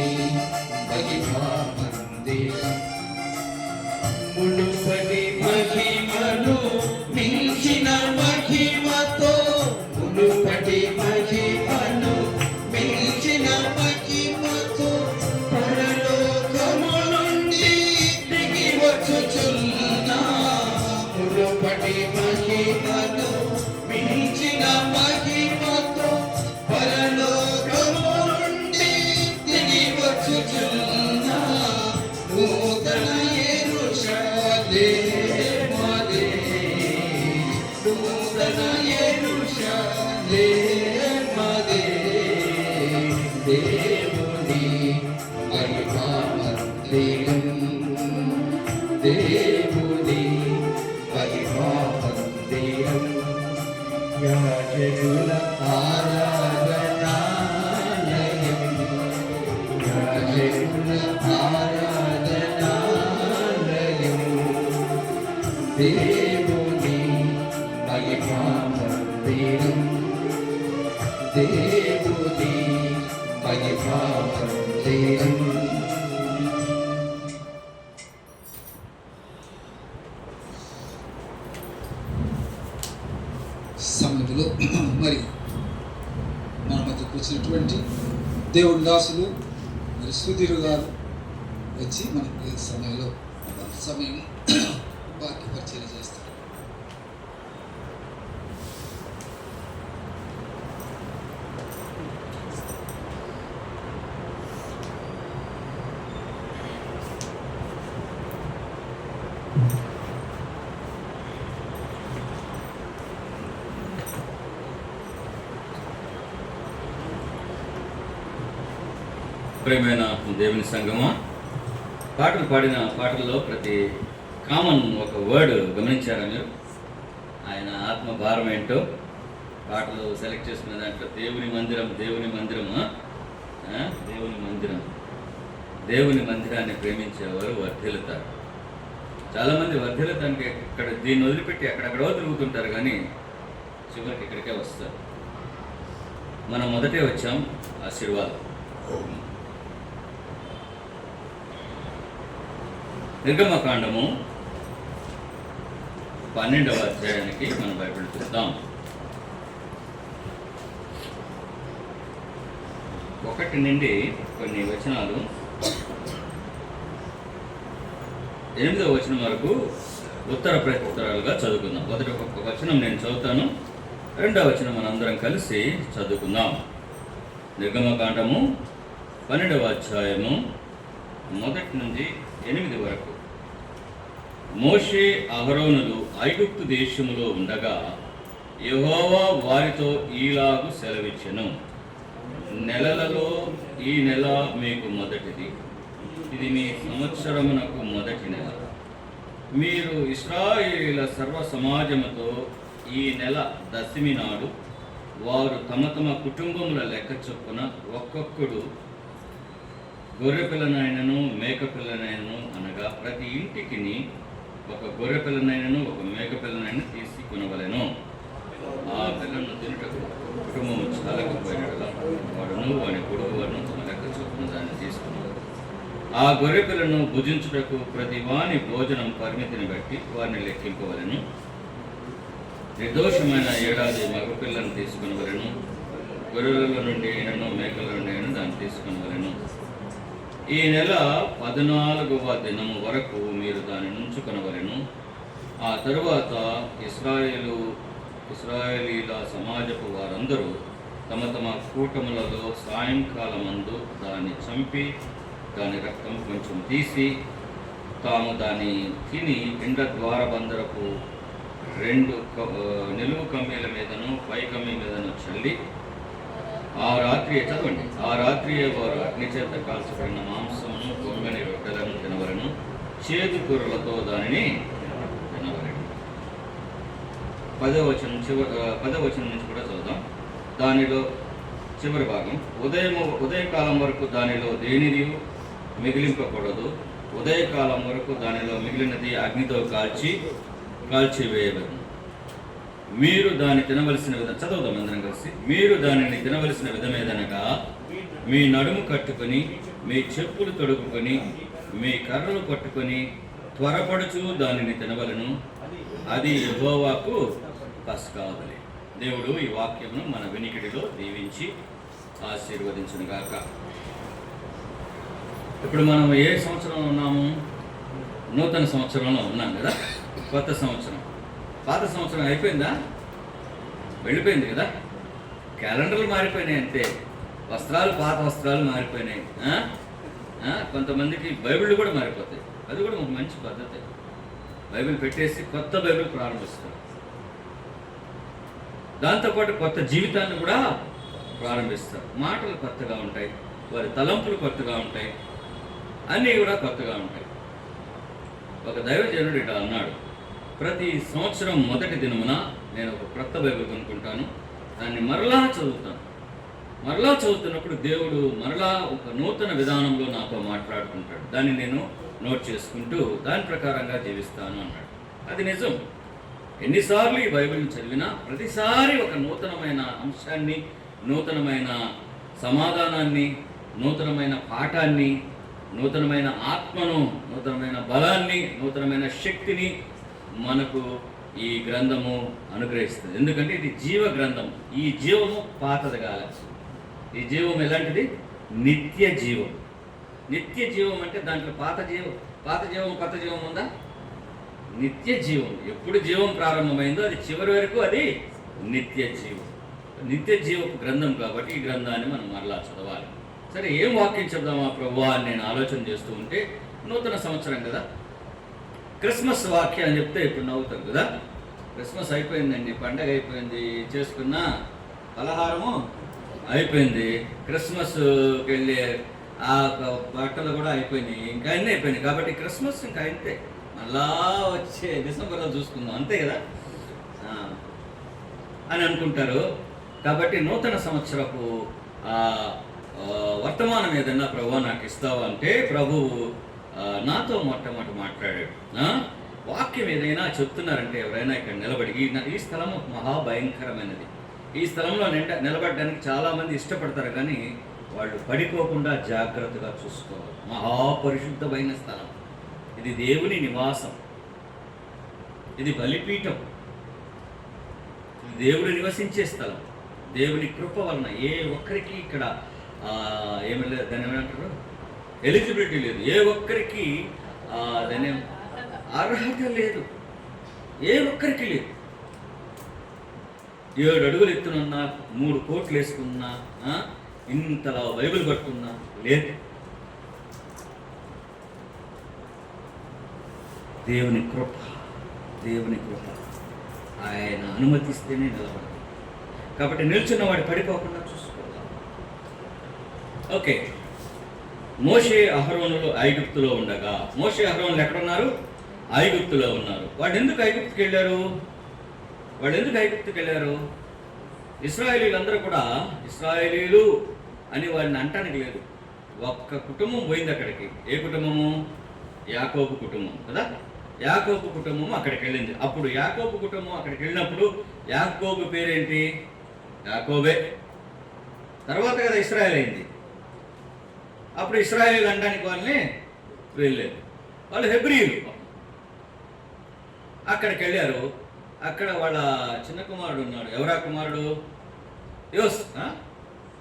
మహిమా మందిరం మునుపటి మహిమను మించిన మహిమతో మునుపటి మహిమను మించిన మహిమతో పరలోకము నుండి దిగి వచ్చుచున్న మునుపటి మహిమను మించిన మహిమతో పరలోకము నుండి దిగి వచ్చుచున్న నూతన యెరూషలేమదే నూతన యెరూషలేమదే దేవుని మహిమా మందిరం దేవుని మహిమా మందిరం యాజకుల ఆరాధనాలయం యాజకుల ఆరాధనాలయం దేవుని మహిమా మందిరం దేవుని మహిమా మందిరం సమయంలో మరి మన మధ్యకు వచ్చినటువంటి దేవుడి దాసులు మరి సుధీర్ గారు వచ్చి మనకి ఈ సమయంలో సమయం వాక్య పరిచయం చేస్తారు. ప్రియమైన దేవుని సంగమా, పాటలు పాడిన పాటల్లో ప్రతి కామన్ ఒక వర్డ్ గమనించారా మీరు? ఆయన ఆత్మ భారం ఏంటో పాటలు సెలెక్ట్ చేసుకునే దాంట్లో దేవుని మందిరం దేవుని మందిరము దేవుని మందిరం దేవుని మందిరాన్ని ప్రేమించేవారు వర్ధిల్లుతారు. చాలామంది వర్ధిల్లటానికి ఇక్కడ దీన్ని వదిలిపెట్టి అక్కడెక్కడో తిరుగుతుంటారు, కానీ చివరికి ఇక్కడికే వస్తారు. మనం మొదటే వచ్చాం ఆశీర్వాదం. నిర్గమకాండము 12వ అధ్యాయానికి మనం బైబిల్ చూద్దాం. 1 నుండి కొన్ని వచనాలు 8వ వచనం వరకు ఉత్తర ప్రత్యుత్తరాలుగా చదువుకుందాం. మొదటి ఒక వచనం నేను చదువుతాను, 2వ వచనం మనందరం కలిసి చదువుకుందాం. నిర్గమకాండము 12వ అధ్యాయము 1 నుండి 8 వరకు. మోషే అహరోనులు ఐగుప్తు దేశములో ఉండగా యెహోవా వారితో ఈలాగు సెలవిచ్చెను, నెలలలో ఈ నెల మీకు మొదటిది, ఇది మీ సంవత్సరమునకు మొదటి నెల. మీరు ఇశ్రాయేలీల సర్వ సమాజముతో ఈ నెల దశమి నాడు వారు తమ తమ కుటుంబముల లెక్క చొప్పున ఒక్కొక్కడు గొర్రె పిల్లనైనను మేక పిల్లనైనను అనగా ప్రతి ఇంటికి ఒక గొర్రె పిల్లనైనను ఒక మేక పిల్లనైనా తీసి కొనవలెను. ఆ పిల్లను తినుటకు కుటుంబము చాలకపోయినట్లుగా వాడును వాని కొడుకు వాడును తమ లెక్క చొప్పున దాన్ని తీసుకున్నారు. ఆ గొర్రె పిల్లను భుజించుటకు ప్రతి వాని భోజనం పరిమితిని బట్టి వారిని లెక్కింపవలెను. నిర్దోషమైన ఏడాది మగపిల్లను తీసుకునవలెను. గొర్రెల నుండి అయినను మేకల నుండి అయినా దాన్ని తీసుకునవలెను. ఈ నెల 14వ దినము వరకు మీరు దాన్ని ఉంచుకొనవలెను. ఆ తరువాత ఇశ్రాయేలీల సమాజపు వారందరూ తమ తమ కూటములలో సాయంకాలమందు దాన్ని చంపి దాని రక్తం కొంచెం తీసి తాము దాన్ని తిని ఇండ ద్వారబందరపు 2 నిలువు కమ్మీల మీదను పై కమ్మీ మీదను చల్లి ఆ రాత్రియే వారు అగ్ని చేత కాల్చబడిన మాంసమును పొంగని రొట్టెలను తినవలను, చేదు కూరలతో దానిని తినవలను. 10వ వచనం నుంచి కూడా చదువుదాం. దానిలో చివరి భాగం, ఉదయకాలం వరకు దానిలో దేనిది మిగిలింపకూడదు. ఉదయకాలం వరకు దానిలో మిగిలినది అగ్నితో కాల్చివేయబడును. మీరు దాన్ని తినవలసిన విధం చదువుదాం అందరం కలిసి. మీరు దానిని తినవలసిన విధమేదనగా మీ నడుము కట్టుకొని, మీ చెప్పులు తొడుగుకొని, మీ కర్రలు పట్టుకొని త్వరపడుచు దానిని తినవలను. అది యెహోవాకు పస్కా బలి. దేవుడు ఈ వాక్యమును మన వినికిడిలో దీవించి ఆశీర్వదించునుగాక. ఇప్పుడు మనం ఏ సంవత్సరంలో ఉన్నాము? నూతన సంవత్సరంలో ఉన్నాం కదా. కొత్త సంవత్సరం. పాత సంవత్సరం అయిపోయిందా? వెళ్ళిపోయింది కదా. క్యాలెండర్లు మారిపోయినాయి అంతే. వస్త్రాలు, పాత వస్త్రాలు మారిపోయినాయి. కొంతమందికి బైబిళ్ళు కూడా మారిపోతాయి. అది కూడా ఒక మంచి పద్ధతి. బైబిల్ పెట్టేసి కొత్త బైబిల్ ప్రారంభిస్తారు. దాంతోపాటు కొత్త జీవితాన్ని కూడా ప్రారంభిస్తారు. మాటలు కొత్తగా ఉంటాయి, వారి తలంపులు కొత్తగా ఉంటాయి, అన్నీ కూడా కొత్తగా ఉంటాయి. ఒక దైవజనుడు ఇట్లా అన్నాడు, ప్రతి సంవత్సరం మొదటి దినమున నేను ఒక కొత్త బైబిల్ కొనుక్కుంటాను, దాన్ని మరలా చదువుతున్నప్పుడు దేవుడు మరలా ఒక నూతన విధానంలో నాతో మాట్లాడుకుంటాడు. దాన్ని నేను నోట్ చేసుకుంటూ దాని ప్రకారంగా జీవిస్తాను అన్నాడు. అది నిజం. ఎన్నిసార్లు ఈ బైబిల్ని చదివినా ప్రతిసారి ఒక నూతనమైన అంశాన్ని, నూతనమైన సమాధానాన్ని, నూతనమైన పాఠాన్ని, నూతనమైన ఆత్మను, నూతనమైన బలాన్ని, నూతనమైన శక్తిని మనకు ఈ గ్రంథము అనుగ్రహిస్తుంది. ఎందుకంటే ఇది జీవ గ్రంథం. ఈ జీవము పాతది కాదు. ఈ జీవం ఎలాంటిది? నిత్య జీవం. నిత్య జీవం అంటే దాంట్లో పాత జీవం కొత్త జీవం ఉందా? నిత్య జీవం. ఎప్పుడు జీవం ప్రారంభమైందో అది చివరి వరకు అది నిత్య జీవం. నిత్య జీవపు గ్రంథం కాబట్టి ఈ గ్రంథాన్ని మనం మరలా చదవాలి. సరే, ఏం వాక్యం చెప్దామా ప్రభువా అని నేను ఆలోచన చేస్తూ ఉంటే, నూతన సంవత్సరం కదా, క్రిస్మస్ వాక్యం అని చెప్తే ఇప్పుడు నవ్వుతారు కదా. క్రిస్మస్ అయిపోయిందండి, పండగ అయిపోయింది, చేసుకున్న పలహారము అయిపోయింది, క్రిస్మస్కి వెళ్ళే ఆ బట్టలు కూడా అయిపోయినాయి, ఇంకా అన్నీ అయిపోయినాయి. కాబట్టి క్రిస్మస్ ఇంకా అంతే, మళ్ళా వచ్చే డిసెంబర్లో చూసుకుందాం, అంతే కదా అని అనుకుంటారు. కాబట్టి నూతన సంవత్సరపు వర్తమానం ఏదన్నా ప్రభు నాకు ఇస్తావా అంటే, ప్రభువు నాతో మొట్టమొదటి మాట్లాడాడు. వాక్యం ఏదైనా చెప్తున్నారంటే ఎవరైనా ఇక్కడ నిలబడి, ఈ స్థలము మహాభయంకరమైనది, ఈ స్థలంలో నిలబడడానికి చాలామంది ఇష్టపడతారు, కానీ వాళ్ళు పడిపోకుండా జాగ్రత్తగా చూసుకోవాలి. మహాపరిశుద్ధమైన స్థలం ఇది, దేవుని నివాసం, ఇది బలిపీఠం, ఇది దేవుడు నివసించే స్థలం. దేవుని కృప వలన ఏ ఒక్కరికి ఇక్కడ ఏమి లేదు, దాని ఏమంటారు, ఎలిజిబిలిటీ లేదు, ఏ ఒక్కరికి దాని అర్హత లేదు, ఏ ఒక్కరికి లేదు. 7 అడుగులు ఎత్తునున్నా, 3 కోట్లు వేసుకున్నా, ఇంతలా బైబిల్ పట్టుకున్నా లేదు. దేవుని కృప, దేవుని కృప ఆయన అనుమతిస్తేనే నిలబడాలి. కాబట్టి నిల్చున్న వాడు పడిపోకుండా చూసుకోవాలి. ఓకే, మోషే అహరోనులు ఐగుప్తులో ఉండగా, మోషే అహరోనులు ఎక్కడున్నారు? ఐగుప్తులో ఉన్నారు. వాళ్ళు ఎందుకు ఐగుప్తుకి వెళ్ళారు? ఇశ్రాయేలీలందరూ కూడా ఇశ్రాయేలీలు అని వారిని అంటానికి లేదు. ఒక్క కుటుంబం పోయింది అక్కడికి. ఏ కుటుంబము? యాకోబు కుటుంబం కదా. యాకోబు కుటుంబం అక్కడికి వెళ్ళింది. అప్పుడు యాకోబు కుటుంబం అక్కడికి వెళ్ళినప్పుడు యాకోబు పేరేంటి? యాకోబే. తర్వాత కదా ఇశ్రాయేల్ అయింది. అప్పుడు ఇశ్రాయేల్ అనడానికి వాళ్ళని వెళ్ళలేదు. వాళ్ళు హెబ్రీయులు. అక్కడికి వెళ్ళారు. అక్కడ వాళ్ళ చిన్న కుమారుడు ఉన్నాడు. ఎవరా కుమారుడు?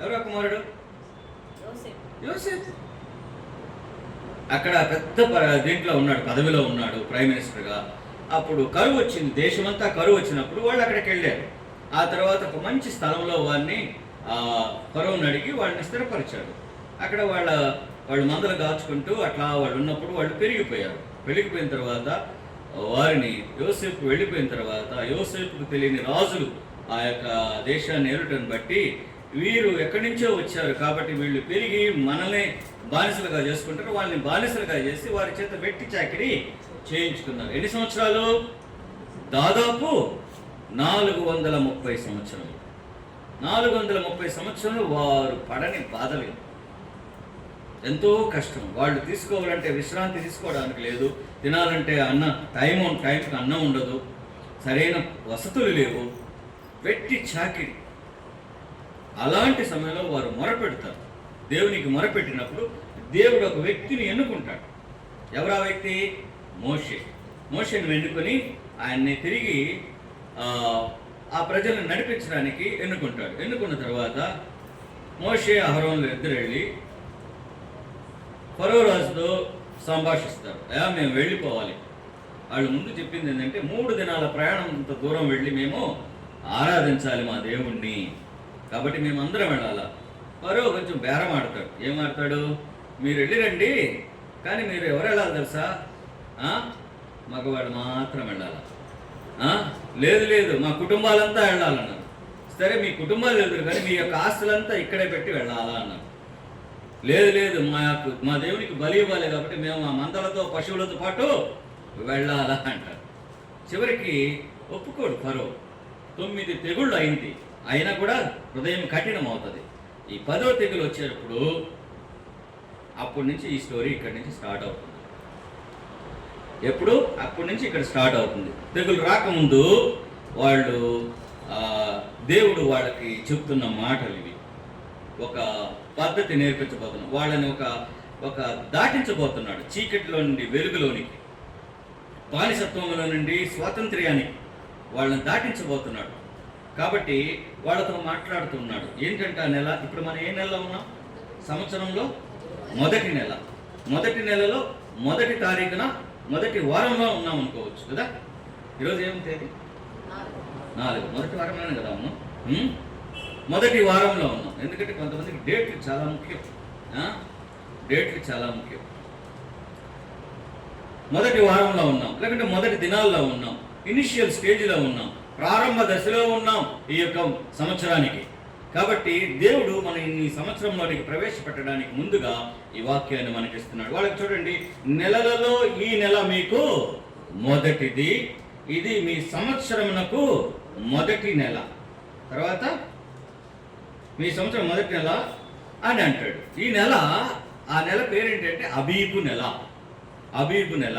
ఎవరా కుమారుడు? యోసేపు. అక్కడ పెద్ద దీంట్లో ఉన్నాడు, పదవిలో ఉన్నాడు, ప్రైమ్ మినిస్టర్గా. అప్పుడు కరువు వచ్చింది, దేశమంతా కరువు వచ్చినప్పుడు వాళ్ళు అక్కడికి వెళ్ళారు. ఆ తర్వాత ఒక మంచి స్థలంలో వారిని కరువుని అడిగి వాళ్ళని స్థిరపరిచాడు. అక్కడ వాళ్ళు మందలు దాచుకుంటూ అట్లా వాళ్ళు ఉన్నప్పుడు వాళ్ళు పెరిగిపోయిన తర్వాత వారిని యోసేపు వెళ్ళిపోయిన తర్వాత యోసేపుకు తెలియని రాజులు ఆ యొక్క దేశాన్ని ఏలుటను బట్టి వీరు ఎక్కడి నుంచో వచ్చారు కాబట్టి వీళ్ళు పెరిగి మనల్ని బానిసలుగా చేసుకుంటారు. వాళ్ళని బానిసలుగా చేసి వారి చేత వెట్టి చాకిరి చేయించుకున్నారు. ఎన్ని సంవత్సరాలు? దాదాపు 430 సంవత్సరాలు. 430 సంవత్సరాలు వారు పడని బాధలేదు. ఎంతో కష్టం. వాళ్ళు తీసుకోవాలంటే విశ్రాంతి తీసుకోవడానికి లేదు, తినాలంటే టైంకి అన్నం ఉండదు, సరైన వసతులు లేవు, వెట్టి చాకిరి. అలాంటి సమయంలో వారు మొరపెడతారు. దేవునికి మొరపెట్టినప్పుడు దేవుడు ఒక వ్యక్తిని ఎన్నుకుంటాడు. ఎవరు ఆ వ్యక్తి? మోషేను ఎన్నుకొని ఆయన్ని తిరిగి ఆ ప్రజలను నడిపించడానికి ఎన్నుకుంటాడు. ఎన్నుకున్న తర్వాత మోషే అహరోనులు ఇద్దరు వెళ్ళి ఫరో రాజుతో సంభాషిస్తారు. మేము వెళ్ళిపోవాలి. వాళ్ళు ముందు చెప్పింది ఏంటంటే 3 దినాల ప్రయాణం అంత దూరం వెళ్ళి మేము ఆరాధించాలి మా దేవుణ్ణి, కాబట్టి మేము అందరం వెళ్ళాలా. ఫరో కొంచెం బేరం ఆడతాడు. ఏం ఆడతాడు? మీరు వెళ్ళిరండి, కానీ మీరు ఎవరు వెళ్ళాలి తెలుసా? మగవాడు మాత్రం వెళ్ళాలా? లేదు మా కుటుంబాలంతా వెళ్ళాలన్నారు. సరే మీ కుటుంబాలు వెళ్తారు, కానీ మీ యొక్క ఆస్తులంతా ఇక్కడే పెట్టి వెళ్ళాలా అన్నారు. లేదు మా దేవునికి బలి ఇవ్వాలి, కాబట్టి మేము మా మందలతో పశువులతో పాటు వెళ్ళాలా అంటారు. చివరికి ఒప్పుకోడు ఫరో. 9 తెగుళ్ళు అయింది, అయినా కూడా హృదయం కఠినం అవుతుంది. ఈ 10వ తెగులు వచ్చేటప్పుడు అప్పటి నుంచి ఈ స్టోరీ ఇక్కడి నుంచి స్టార్ట్ అవుతుంది. అప్పటి నుంచి ఇక్కడ స్టార్ట్ అవుతుంది. తెగులు రాకముందు వాళ్ళు దేవుడు వాళ్ళకి చెప్తున్న మాటలు ఇవి. ఒక పద్ధతి నేర్పించబోతున్నాడు. వాళ్ళని ఒక దాటించబోతున్నాడు. చీకటిలో నుండి వెలుగులోనికి, బానిసత్వంలో నుండి స్వాతంత్ర్యానికి వాళ్ళని దాటించబోతున్నాడు. కాబట్టి వాళ్ళతో మాట్లాడుతున్నాడు. ఏంటంటే ఆ నెల, ఇప్పుడు మనం ఏ నెలలో ఉన్నాం? సంవత్సరంలో మొదటి నెల. మొదటి నెలలో 1వ తారీఖున మొదటి వారంలో ఉన్నాం అనుకోవచ్చు కదా. ఈరోజు ఏం తేదీ? 4. మొదటి వారంలోనే కదా ఉన్నాం. మొదటి వారంలో ఉన్నాం. ఎందుకంటే కొంతమందికి డేట్లు చాలా ముఖ్యం. డేట్లు చాలా ముఖ్యం. మొదటి వారంలో ఉన్నాం, లేకుంటే మొదటి దినాల్లో ఉన్నాం, ఇనిషియల్ స్టేజ్లో ఉన్నాం, ప్రారంభ దశలో ఉన్నాం ఈ యొక్క సంవత్సరానికి. కాబట్టి దేవుడు మన ఈ సంవత్సరంలోనికి ప్రవేశపెట్టడానికి ముందుగా ఈ వాక్యాన్ని మనకిస్తున్నాడు. వాళ్ళకి చూడండి, నెలలలో ఈ నెల మీకు మొదటిది, ఇది మీ సంవత్సరమునకు మొదటి నెల. తర్వాత మీ సంవత్సరం మొదటి నెల అని అంటాడు. ఈ నెల, ఆ నెల పేరేంటంటే అబీబు నెల. అబీబు నెల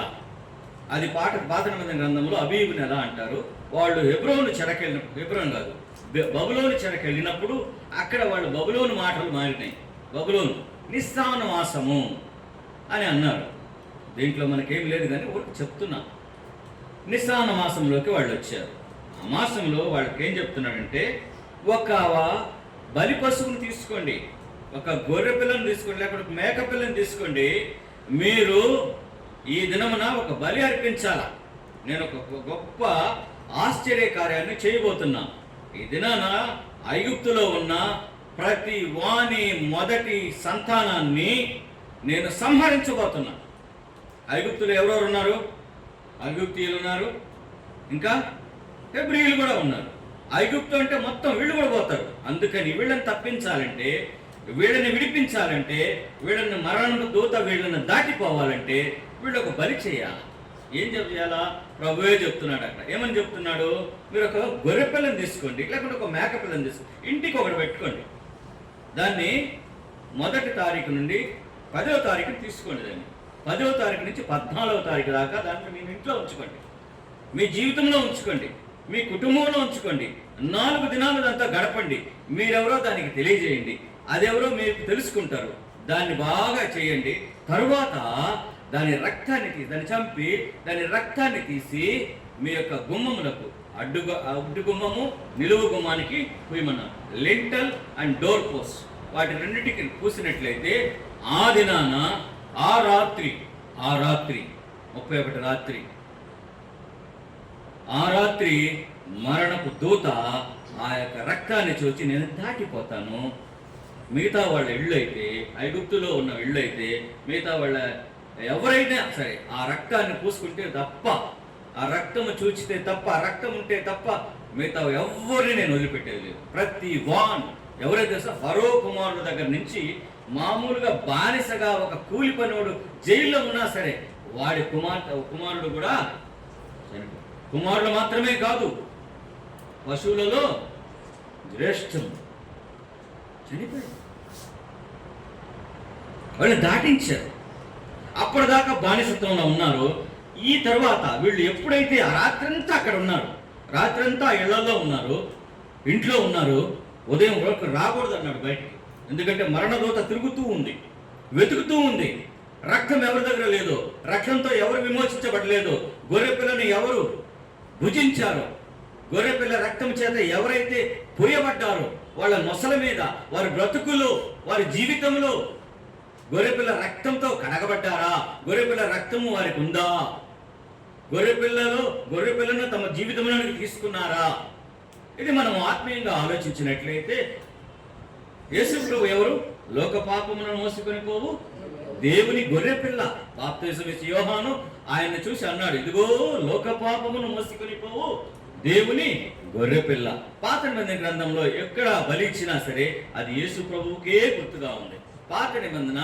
అది పాత నిబంధన గ్రంథంలో అబీబు నెల అంటారు. వాళ్ళు హెబ్రోను బబులోను చెరకెళ్ళినప్పుడు అక్కడ వాళ్ళు బబులోను మాటలు మారినాయి. బబులోను నిస్సాన మాసము అని అన్నారు. దీంట్లో మనకేం లేదు, కానీ ఒకటి చెప్తున్నా. నిస్సాన మాసంలోకి వాళ్ళు వచ్చారు. ఆ మాసంలో వాళ్ళకి ఏం చెప్తున్నాడంటే, ఒక బలి పశువును తీసుకోండి, ఒక గొర్రె పిల్లను తీసుకోండి, లేకపోతే ఒక మేక పిల్లని తీసుకోండి, మీరు ఈ దినమున ఒక బలి అర్పించాలా. నేను ఒక గొప్ప ఆశ్చర్య కార్యాన్ని చేయబోతున్నా. ఈ దినాన ఐగుప్తులో ఉన్న ప్రతి వాని మొదటి సంతానాన్ని నేను సంహరించబోతున్నా. ఐగుప్తులు ఎవరెవరు ఉన్నారు? ఐగుప్తీయులు ఉన్నారు, ఇంకా హెబ్రీయులు కూడా ఉన్నారు. ఐగుప్తు అంటే మొత్తం వీళ్ళు కూడా పోతారు. అందుకని వీళ్ళని తప్పించాలంటే, వీళ్ళని విడిపించాలంటే, వీళ్ళని మరణం దూత వీళ్ళని దాటిపోవాలంటే వీళ్ళు ఒక బలి చేయాలి. ఏం చేయాలా? ప్రభువే చెప్తున్నాడు అక్కడ. ఏమని చెప్తున్నాడు? మీరు ఒక గొర్రె పిల్లని తీసుకోండి, లేకుంటే ఒక మేక పిల్లని తీసుకోండి, ఇంటికి ఒకటి పెట్టుకోండి. దాన్ని 1వ తారీఖు నుండి 10వ తారీఖు తీసుకోండి. దాన్ని 10వ తారీఖు నుంచి 14వ తారీఖు దాకా దాన్ని మీ ఇంట్లో ఉంచుకోండి, మీ జీవితంలో ఉంచుకోండి, మీ కుటుంబంలో ఉంచుకోండి. 4 దినాలు దాంతో గడపండి. మీరెవరో దానికి తెలియజేయండి, అదెవరో మీకు తెలుసుకుంటారు. దాన్ని బాగా చేయండి. తరువాత దాని చంపి దాని రక్తాన్ని తీసి మీ యొక్క గుమ్మములకు అడ్డు గుమ్మము, నిలువు గుమ్మానికి పూయమన్నారు. లింటల్ అండ్ డోర్ పోస్ట్, వాటి రెండింటికి పూసినట్లయితే ఆ దినాన ఆ రాత్రి 31 రాత్రి, ఆ రాత్రి మరణపు దూత ఆ యొక్క రక్తాన్ని చూచి నేను దాటిపోతాను. మిగతా వాళ్ళ ఇళ్ళు అయితే, ఐగుప్తులో ఉన్న ఇళ్ళు అయితే, మిగతా వాళ్ళ ఎవరైనా సరే ఆ రక్తాన్ని పూసుకుంటే తప్ప, ఆ రక్తము చూచితే తప్ప, ఆ రక్తం ఉంటే తప్ప మిగతా ఎవరిని నేను వదిలిపెట్టేది లేదు. ప్రతి వాన్ ఎవరైతే ఫరో కుమారుడు దగ్గర నుంచి మామూలుగా బానిసగా ఒక కూలి పనివాడు జైల్లో ఉన్నా సరే వాడి కుమారుడు కూడా చనిపోయాడు. కుమారుడు మాత్రమే కాదు, పశువులలో జ్యేష్ఠం చనిపోయాడు. వాళ్ళు దాటించారు. అప్పటిదాకా బానిసత్వంలో ఉన్నారు. ఈ తర్వాత వీళ్ళు ఎప్పుడైతే ఆ రాత్రంతా అక్కడ ఉన్నారు, రాత్రంతా ఇళ్లలో ఉన్నారు, ఇంట్లో ఉన్నారు. ఉదయం వరకు రాకూడదు అన్నాడు బయటికి. ఎందుకంటే మరణదూత తిరుగుతూ ఉంది, వెతుకుతూ ఉంది. రక్తం ఎవరి దగ్గర లేదు, రక్తంతో ఎవరు విమోచించబడలేదు. గొర్రెపిల్లని ఎవరు భుజించారో, గొర్రెపిల్ల రక్తం చేత ఎవరైతే పోయబడ్డారో వాళ్ళ నొసల మీద, వారి బ్రతుకులు, వారి జీవితంలో గొర్రెపిల్ల రక్తంతో కడగబడ్డారా? గొర్రెపిల్ల రక్తము వారికి ఉందా? గొర్రెపిల్లను తమ జీవితంలోనికి తీసుకున్నారా? ఇది మనం ఆత్మీయంగా ఆలోచించినట్లయితే యేసు ప్రభు ఎవరు? లోక పాపములను మోసుకొని పోవు దేవుని గొర్రెపిల్ల. బాప్తిసం ఇచ్చే యోహాను ఆయన చూసి అన్నాడు, ఇదిగో లోక పాపమును మోసుకొని పోవు దేవుని గొర్రెపిల్ల. పాత నిబంధన గ్రంథంలో ఎక్కడ బలి ఇచ్చినా సరే అది యేసు ప్రభువుకే గుర్తుగా ఉంది. పాత నిబంధన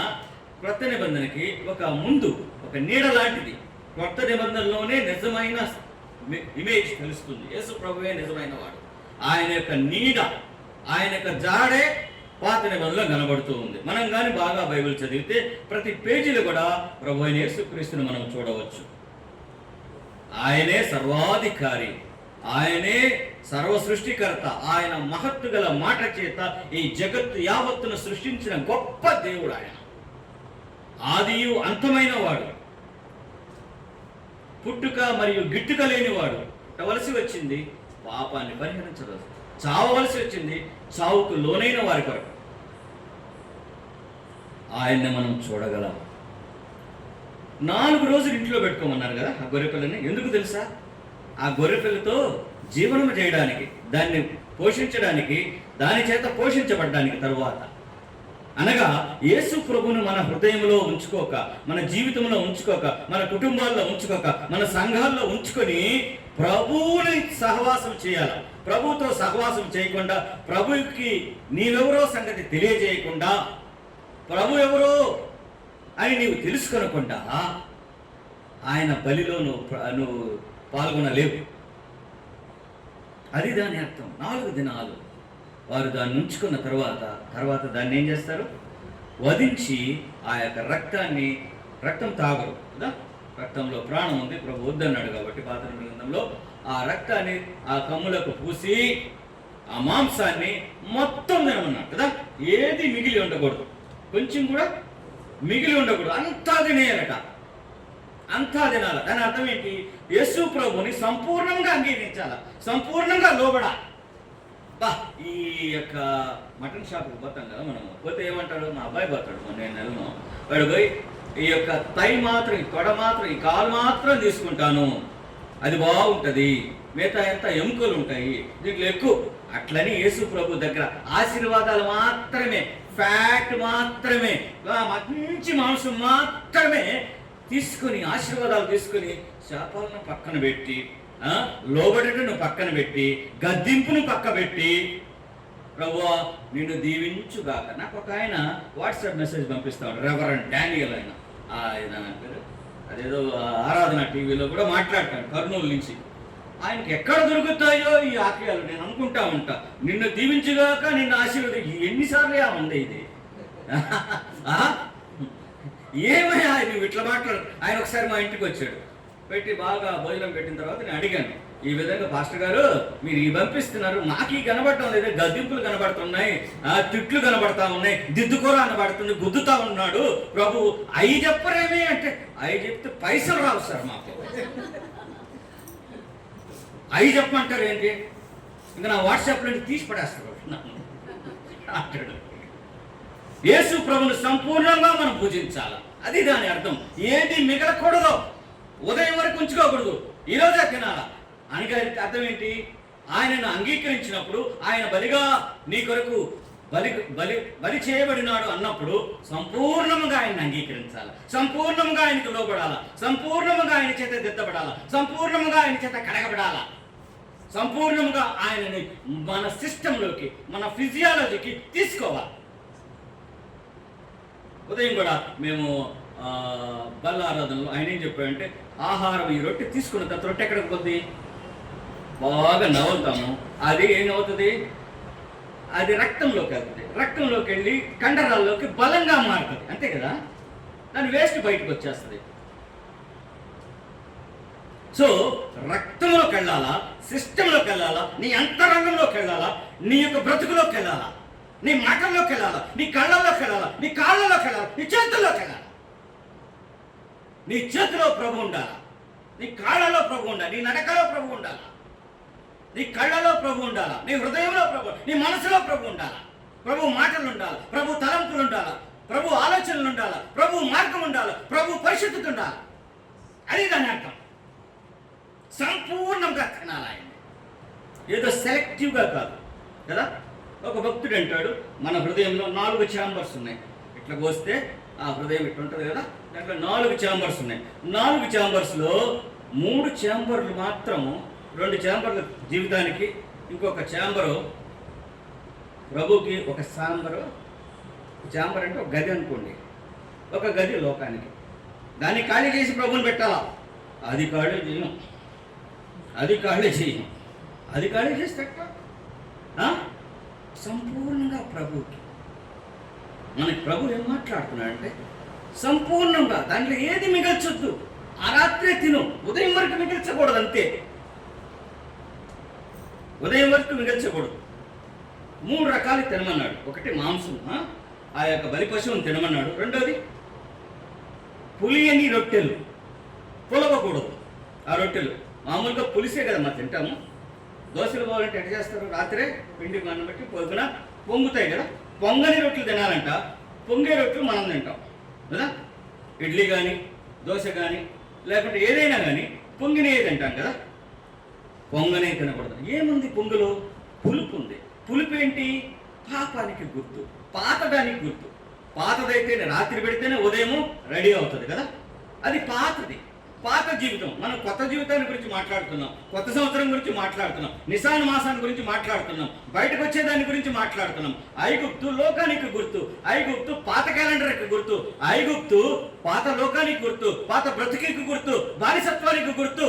క్రొత్త నిబంధనకి ఒక ముందు, ఒక నీడ లాంటిది. క్రొత్త నిబంధనలోనే నిజమైన ఇమేజ్ తెలుస్తుంది. యేసు ప్రభువే నిజమైన వాడు. ఆయన యొక్క నీడ, ఆయన యొక్క జాడే పాత నిబంధనలో కనబడుతూ ఉంది. మనం కానీ బాగా బైబిల్ చదివితే ప్రతి పేజీలో కూడా ప్రభు అయిన యేసుక్రీస్తుని మనం చూడవచ్చు. ఆయనే సర్వాధికారి, ఆయనే సర్వ సృష్టికర్త. ఆయన మహత్తు గల మాట చేత ఈ జగత్తు యావత్తును సృష్టించిన గొప్ప దేవుడు ఆయన. ఆదియు అంతమైన వాడు, పుట్టుక మరియు గిట్టుక లేనివాడు. పుట్టవలసి వచ్చింది పాపాన్ని పరిహరించదు, చావవలసి వచ్చింది చావుకు లోనైన వారి కొరకు. ఆయన్ని మనం చూడగలం. 4 రోజులు ఇంట్లో పెట్టుకోమన్నారు కదా ఆ గొర్రెపిల్లని. ఎందుకు తెలుసా? ఆ గొర్రెపిల్లతో జీవనం చేయడానికి, దాన్ని పోషించడానికి, దాని చేత పోషించబడ్డానికి తరువాత, అనగా యేసు ప్రభువును మన హృదయంలో ఉంచుకోక, మన జీవితంలో ఉంచుకోక, మన కుటుంబాల్లో ఉంచుకోక, మన సంఘాల్లో ఉంచుకొని ప్రభువుని సహవాసం చేయాలి. ప్రభువుతో సహవాసం చేయకుండా, ప్రభువుకి నీవెవరో సంగతి తెలియజేయకుండా, ప్రభు ఎవరో అని నీవు తెలుసుకొనకుండా ఆయన బలిలో నువ్వు పాల్గొనలేవు. అది దాని అర్థం. 4 దినాలు వారు దాన్ని ఉంచుకున్న తర్వాత దాన్ని ఏం చేస్తారు? వధించి ఆ యొక్క రక్తం తాగరు కదా. రక్తంలో ప్రాణం ఉంది, ప్రభు వద్దన్నాడు కాబట్టి పాత గ్రంథంలో ఆ రక్తాన్ని ఆ కమ్ములకు పూసి ఆ మాంసాన్ని మొత్తం తినమన్నాడు కదా. ఏది మిగిలి ఉండకూడదు, కొంచెం కూడా మిగిలి ఉండకూడదు, అంతా తినేయాలట, అంతా తినాలి. దాని అర్థం ఏంటి? యేసు ప్రభుని సంపూర్ణంగా అంగీకరించాల, సంపూర్ణంగా లోబడా. బా ఈ యొక్క మటన్ షాప్కి పోతాం కదా మనం, పోతే ఏమంటాడు? మా అబ్బాయి పోతాడు, నేను నెలను వాడు పోయి ఈ యొక్క తై మాత్రం, ఈ తొడ మాత్రం, ఈ కాలు మాత్రం తీసుకుంటాను, అది బాగుంటుంది, మిగతా ఎంత ఎముకలు ఉంటాయి దీంట్లో ఎక్కువ. అట్లని యేసు ప్రభు దగ్గర ఆశీర్వాదాలు మాత్రమే, ఫ్యాట్ మాత్రమే, మంచి మాంసం మాత్రమే తీసుకుని, ఆశీర్వాదాలు తీసుకుని శాపాలను పక్కన పెట్టి, లోబడటను పక్కన పెట్టి, గద్దింపును పక్క పెట్టి, ప్రభువా నిన్ను దీవించుగాక. నాకు ఒక ఆయన వాట్సాప్ మెసేజ్ పంపిస్తాడు, రెవరెండ్ డానియల్ ఆయన పేరు. అదేదో ఆరాధన టీవీలో కూడా మాట్లాడతాడు, కర్నూలు నుంచి. ఆయనకి ఎక్కడ దొరుకుతాయో ఈ ఆశయాలు నేను అనుకుంటా ఉంటా. నిన్ను దీవించుగాక, నిన్ను ఆశీర్వది. ఎన్నిసార్లు ఉంది ఇది? ఏమయ్యా నువ్వు ఇట్లా మాట్లాడు. ఆయన ఒకసారి మా ఇంటికి వచ్చాడు, పెట్టి బాగా భోజనం పెట్టిన తర్వాత నేను అడిగాను, ఈ విధంగా పాస్టర్ గారు మీరు ఈ పంపిస్తున్నారు, నాకు ఈ కనబడటం లేదు, గద్దింపులు కనబడుతున్నాయి, తిట్లు కనబడతా ఉన్నాయి, దిద్దుకూర కనబడుతుంది, గుద్దుతా ఉన్నాడు ప్రభు, అవి చెప్పరేమి అంటే, అవి చెప్తే పైసలు రావు సార్ మాకు, అవి చెప్పమంటారు ఏంటి? ఇంకా నా వాట్సాప్లో తీసి పడేస్తారు అంటాడు. యేసు ప్రభుని సంపూర్ణంగా మనం పూజించాలి, అది దాని అర్థం. ఏది మిగలకూడదు, ఉదయం వరకు ఉంచుకోకూడదు, ఈరోజే తినాలా. అనగా అర్థం ఏంటి? ఆయనను అంగీకరించినప్పుడు, ఆయన బలిగా నీ కొరకు బలి చేయబడినాడు అన్నప్పుడు సంపూర్ణముగా ఆయన్ని అంగీకరించాలి, సంపూర్ణముగా ఆయనకు లోబడాలా, సంపూర్ణముగా ఆయన చేత దిద్దబడాలా, సంపూర్ణముగా ఆయన చేత కడగబడాలా, సంపూర్ణముగా ఆయనని మన సిస్టంలోకి, మన ఫిజియాలజీకి తీసుకోవాలి. ఉదయం కూడా మేము బల్లారాధనలో ఆయన ఏం చెప్పాడంటే, ఆహారం ఈ రొట్టె తీసుకున్న తర్వాత రొట్టె ఎక్కడికి పోద్ది? బాగా నవ్వుతాము, అది ఏమవుతుంది? అది రక్తంలోకి వెళ్తుంది, రక్తంలోకి వెళ్ళి కండరాల్లోకి బలంగా మారుతుంది, అంతే కదా. దాని వేస్ట్ బయటకు వచ్చేస్తుంది. సో రక్తంలోకి వెళ్ళాలా, సిస్టంలోకి వెళ్ళాలా, నీ అంతరంగంలోకి వెళ్ళాలా, నీ యొక్క బ్రతుకులోకి వెళ్ళాలా, నీ మాటల్లోకి వెళ్ళాలా, నీ కళ్ళల్లోకి వెళ్ళాలా, నీ కాళ్ళలోకి వెళ్ళాలా, నీ చేతుల్లోకి వెళ్ళాలా. నీ చేతిలో ప్రభు ఉండాలా, నీ కాళ్ళలో ప్రభు ఉండాలి, నీ నడకలో ప్రభు ఉండాలా, నీ కళ్ళలో ప్రభు ఉండాలా, నీ హృదయంలో ప్రభు, నీ మనసులో ప్రభు ఉండాలా, ప్రభు మాటలు ఉండాలి, ప్రభు తలంపులు ఉండాలా, ప్రభు ఆలోచనలు ఉండాలా, ప్రభు మార్గం ఉండాలి, ప్రభు పరిశుద్ధత ఉండాలి. అది దాని అర్థం. సంపూర్ణంగా తినాలి ఆయన, ఏదో సెలెక్టివ్గా కాదు కదా. ఒక భక్తుడు అంటాడు, మన హృదయంలో 4 ఛాంబర్స్ ఉన్నాయి. ఇట్లా పోస్తే ఆ హృదయం ఇట్లా ఉంటుంది కదా, దాంట్లో 4 ఛాంబర్స్ ఉన్నాయి. 4 ఛాంబర్స్లో 3 ఛాంబర్లు మాత్రము, 2 ఛాంబర్లు జీవితానికి, ఇంకొక ఛాంబరు ప్రభుకి. ఒక ఛాంబర్ అంటే ఒక గది అనుకోండి, ఒక గది లోకానికి. దాన్ని ఖాళీ చేసి ప్రభుని పెట్టాలా, అది ఖాళీ చేయను, అది ఖాళీ చేయను, అది ఖాళీ చేసి పెట్ట సంపూర్ణంగా ప్రభుకి. మనకి ప్రభు ఏం మాట్లాడుతున్నాడంటే సంపూర్ణంగా, దాంట్లో ఏది మిగల్చొద్దు. ఆ రాత్రే తిను, ఉదయం వరకు మిగిల్చకూడదు, అంతే. ఉదయం వరకు మిగిల్చకూడదు. 3 రకాలు తినమన్నాడు. ఒకటి మాంసం, ఆ యొక్క బలి పశువుని తినమన్నాడు. రెండోది పులియని రొట్టెలు, పులవకూడదు. ఆ రొట్టెలు మామూలుగా పులిసే కదా మనం తింటాము. దోశలు పోవాలంటే ఎట్లా చేస్తారు, రాత్రే పిండి మనం బట్టి పొద్దున పొంగుతాయి కదా. పొంగని రొట్టెలు తినాలంట, పొంగే రొట్టెలు మనం తింటాం కదా. ఇడ్లీ కానీ, దోశ కానీ, లేకుంటే ఏదైనా కానీ పొంగినే తింటాం కదా. పొంగనే తినకూడదు. ఏముంది పొంగులో? పులుపు ఉంది. పులుపు ఏంటి? పాపానికి గుర్తు, పాతడానికి గుర్తు. పాతదైతేనే రాత్రి పెడితేనే ఉదయము రెడీ అవుతుంది కదా. అది పాతది, పాత జీవితం. మనం కొత్త జీవితాన్ని గురించి మాట్లాడుతున్నాం, కొత్త సంవత్సరం గురించి మాట్లాడుతున్నాం, నిసాన్ మాసాన్ని గురించి మాట్లాడుతున్నాం, బయటకు వచ్చేదాని గురించి మాట్లాడుతున్నాం. ఐగుప్తు లోకానికి గుర్తు, ఐగుప్తు పాత క్యాలెండర్కి గుర్తు, ఐగుప్తు పాత లోకానికి గుర్తు, పాత బ్రతికి గుర్తు, బానిసత్వానికి గుర్తు.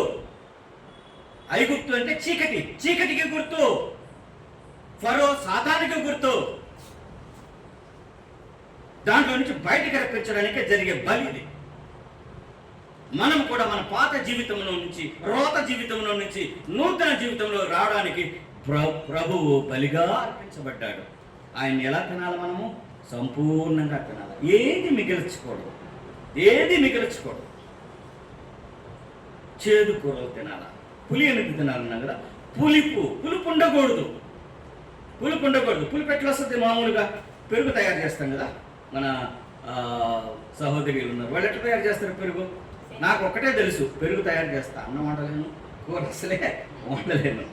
ఐగుప్తు అంటే చీకటి, చీకటికి గుర్తు. ఫరో సాతానికి గుర్తు. దాంట్లో నుంచి బయటికి రప్పించడానికి జరిగే బలి ఇది. మనం కూడా మన పాత జీవితంలో నుంచి, రోత జీవితంలో నుంచి నూతన జీవితంలో రావడానికి ప్రభువు బలిగా అర్పించబడ్డాడు. ఆయన్ని ఎలా తినాలి? మనము సంపూర్ణంగా తినాలి. ఏది మిగిల్చకూడదు, ఏది మిగిల్చకూడదు. చేదు కూరలు తినాలా, పులి అనేది తినాలన్నా కదా. పులుపు ఉండకూడదు, పులుపు ఉండకూడదు. పులుపు ఎట్లా వస్తుంది? మామూలుగా పెరుగు తయారు చేస్తాం కదా. మన సహోదరులు ఉన్నారు, వాళ్ళు ఎట్లా తయారు చేస్తారు పెరుగు? నాకు ఒక్కటే తెలుసు, పెరుగు తయారు చేస్తా, అన్నం వండలేను, కూర అసలే వండలేను.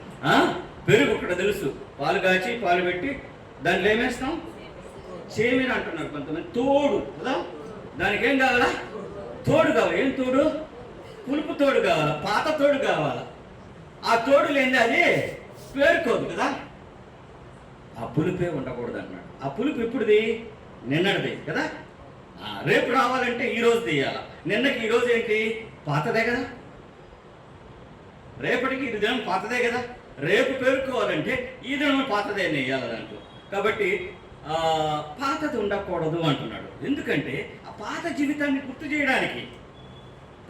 పెరుగు ఒక్కటే తెలుసు, పాలు కాచి పాలు పెట్టి దాంట్లో ఏమేస్తాం? చేమీర అంటున్నారు కొంతమంది. తోడు కదా, దానికి ఏం కావాలా? తోడు కావాలి. ఏం తోడు? పులుపు తోడు కావాలా, పాత తోడు కావాలా. ఆ తోడు లేని అది పేరుకోదు కదా. ఆ పులుపే ఉండకూడదు అన్నాడు. ఆ పులుపు ఎప్పుడుది? నిన్నటిది కదా. రేపు రావాలంటే ఈరోజు తీయాల. నిన్నకి ఈరోజు ఏంటి? పాతదే కదా. రేపటికి ఇది దినం పాతదే కదా. రేపు పేరుకోవాలంటే ఈ దినం పాతదే వేయాలి దాంట్లో. కాబట్టి పాతది ఉండకూడదు అంటున్నాడు. ఎందుకంటే ఆ పాత జీవితాన్ని గుర్తు చేయడానికి,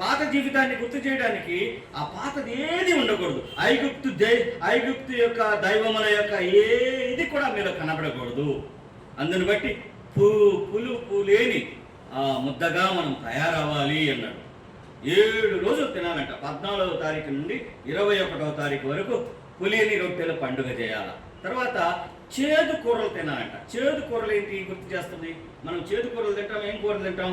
పాత జీవితాన్ని గుర్తు చేయడానికి ఆ పాతది ఏది ఉండకూడదు. ఐగుప్తు యొక్క దైవముల యొక్క ఏది కూడా మీలో కనబడకూడదు. అందుని బట్టి పులుపు లేని ముద్దగా మనం తయారవ్వాలి అన్నాడు. 7 రోజులు తినాలంట. 14వ తారీఖు నుండి 21వ తారీఖు వరకు పులియని రొట్టెల పండుగ చేయాల. తర్వాత చేదు కూరలు తినాలంట. చేదు కూరలు ఏంటి గుర్తు చేస్తుంది? మనం చేదు కూరలు తింటాం. ఏం కూరలు తింటాం?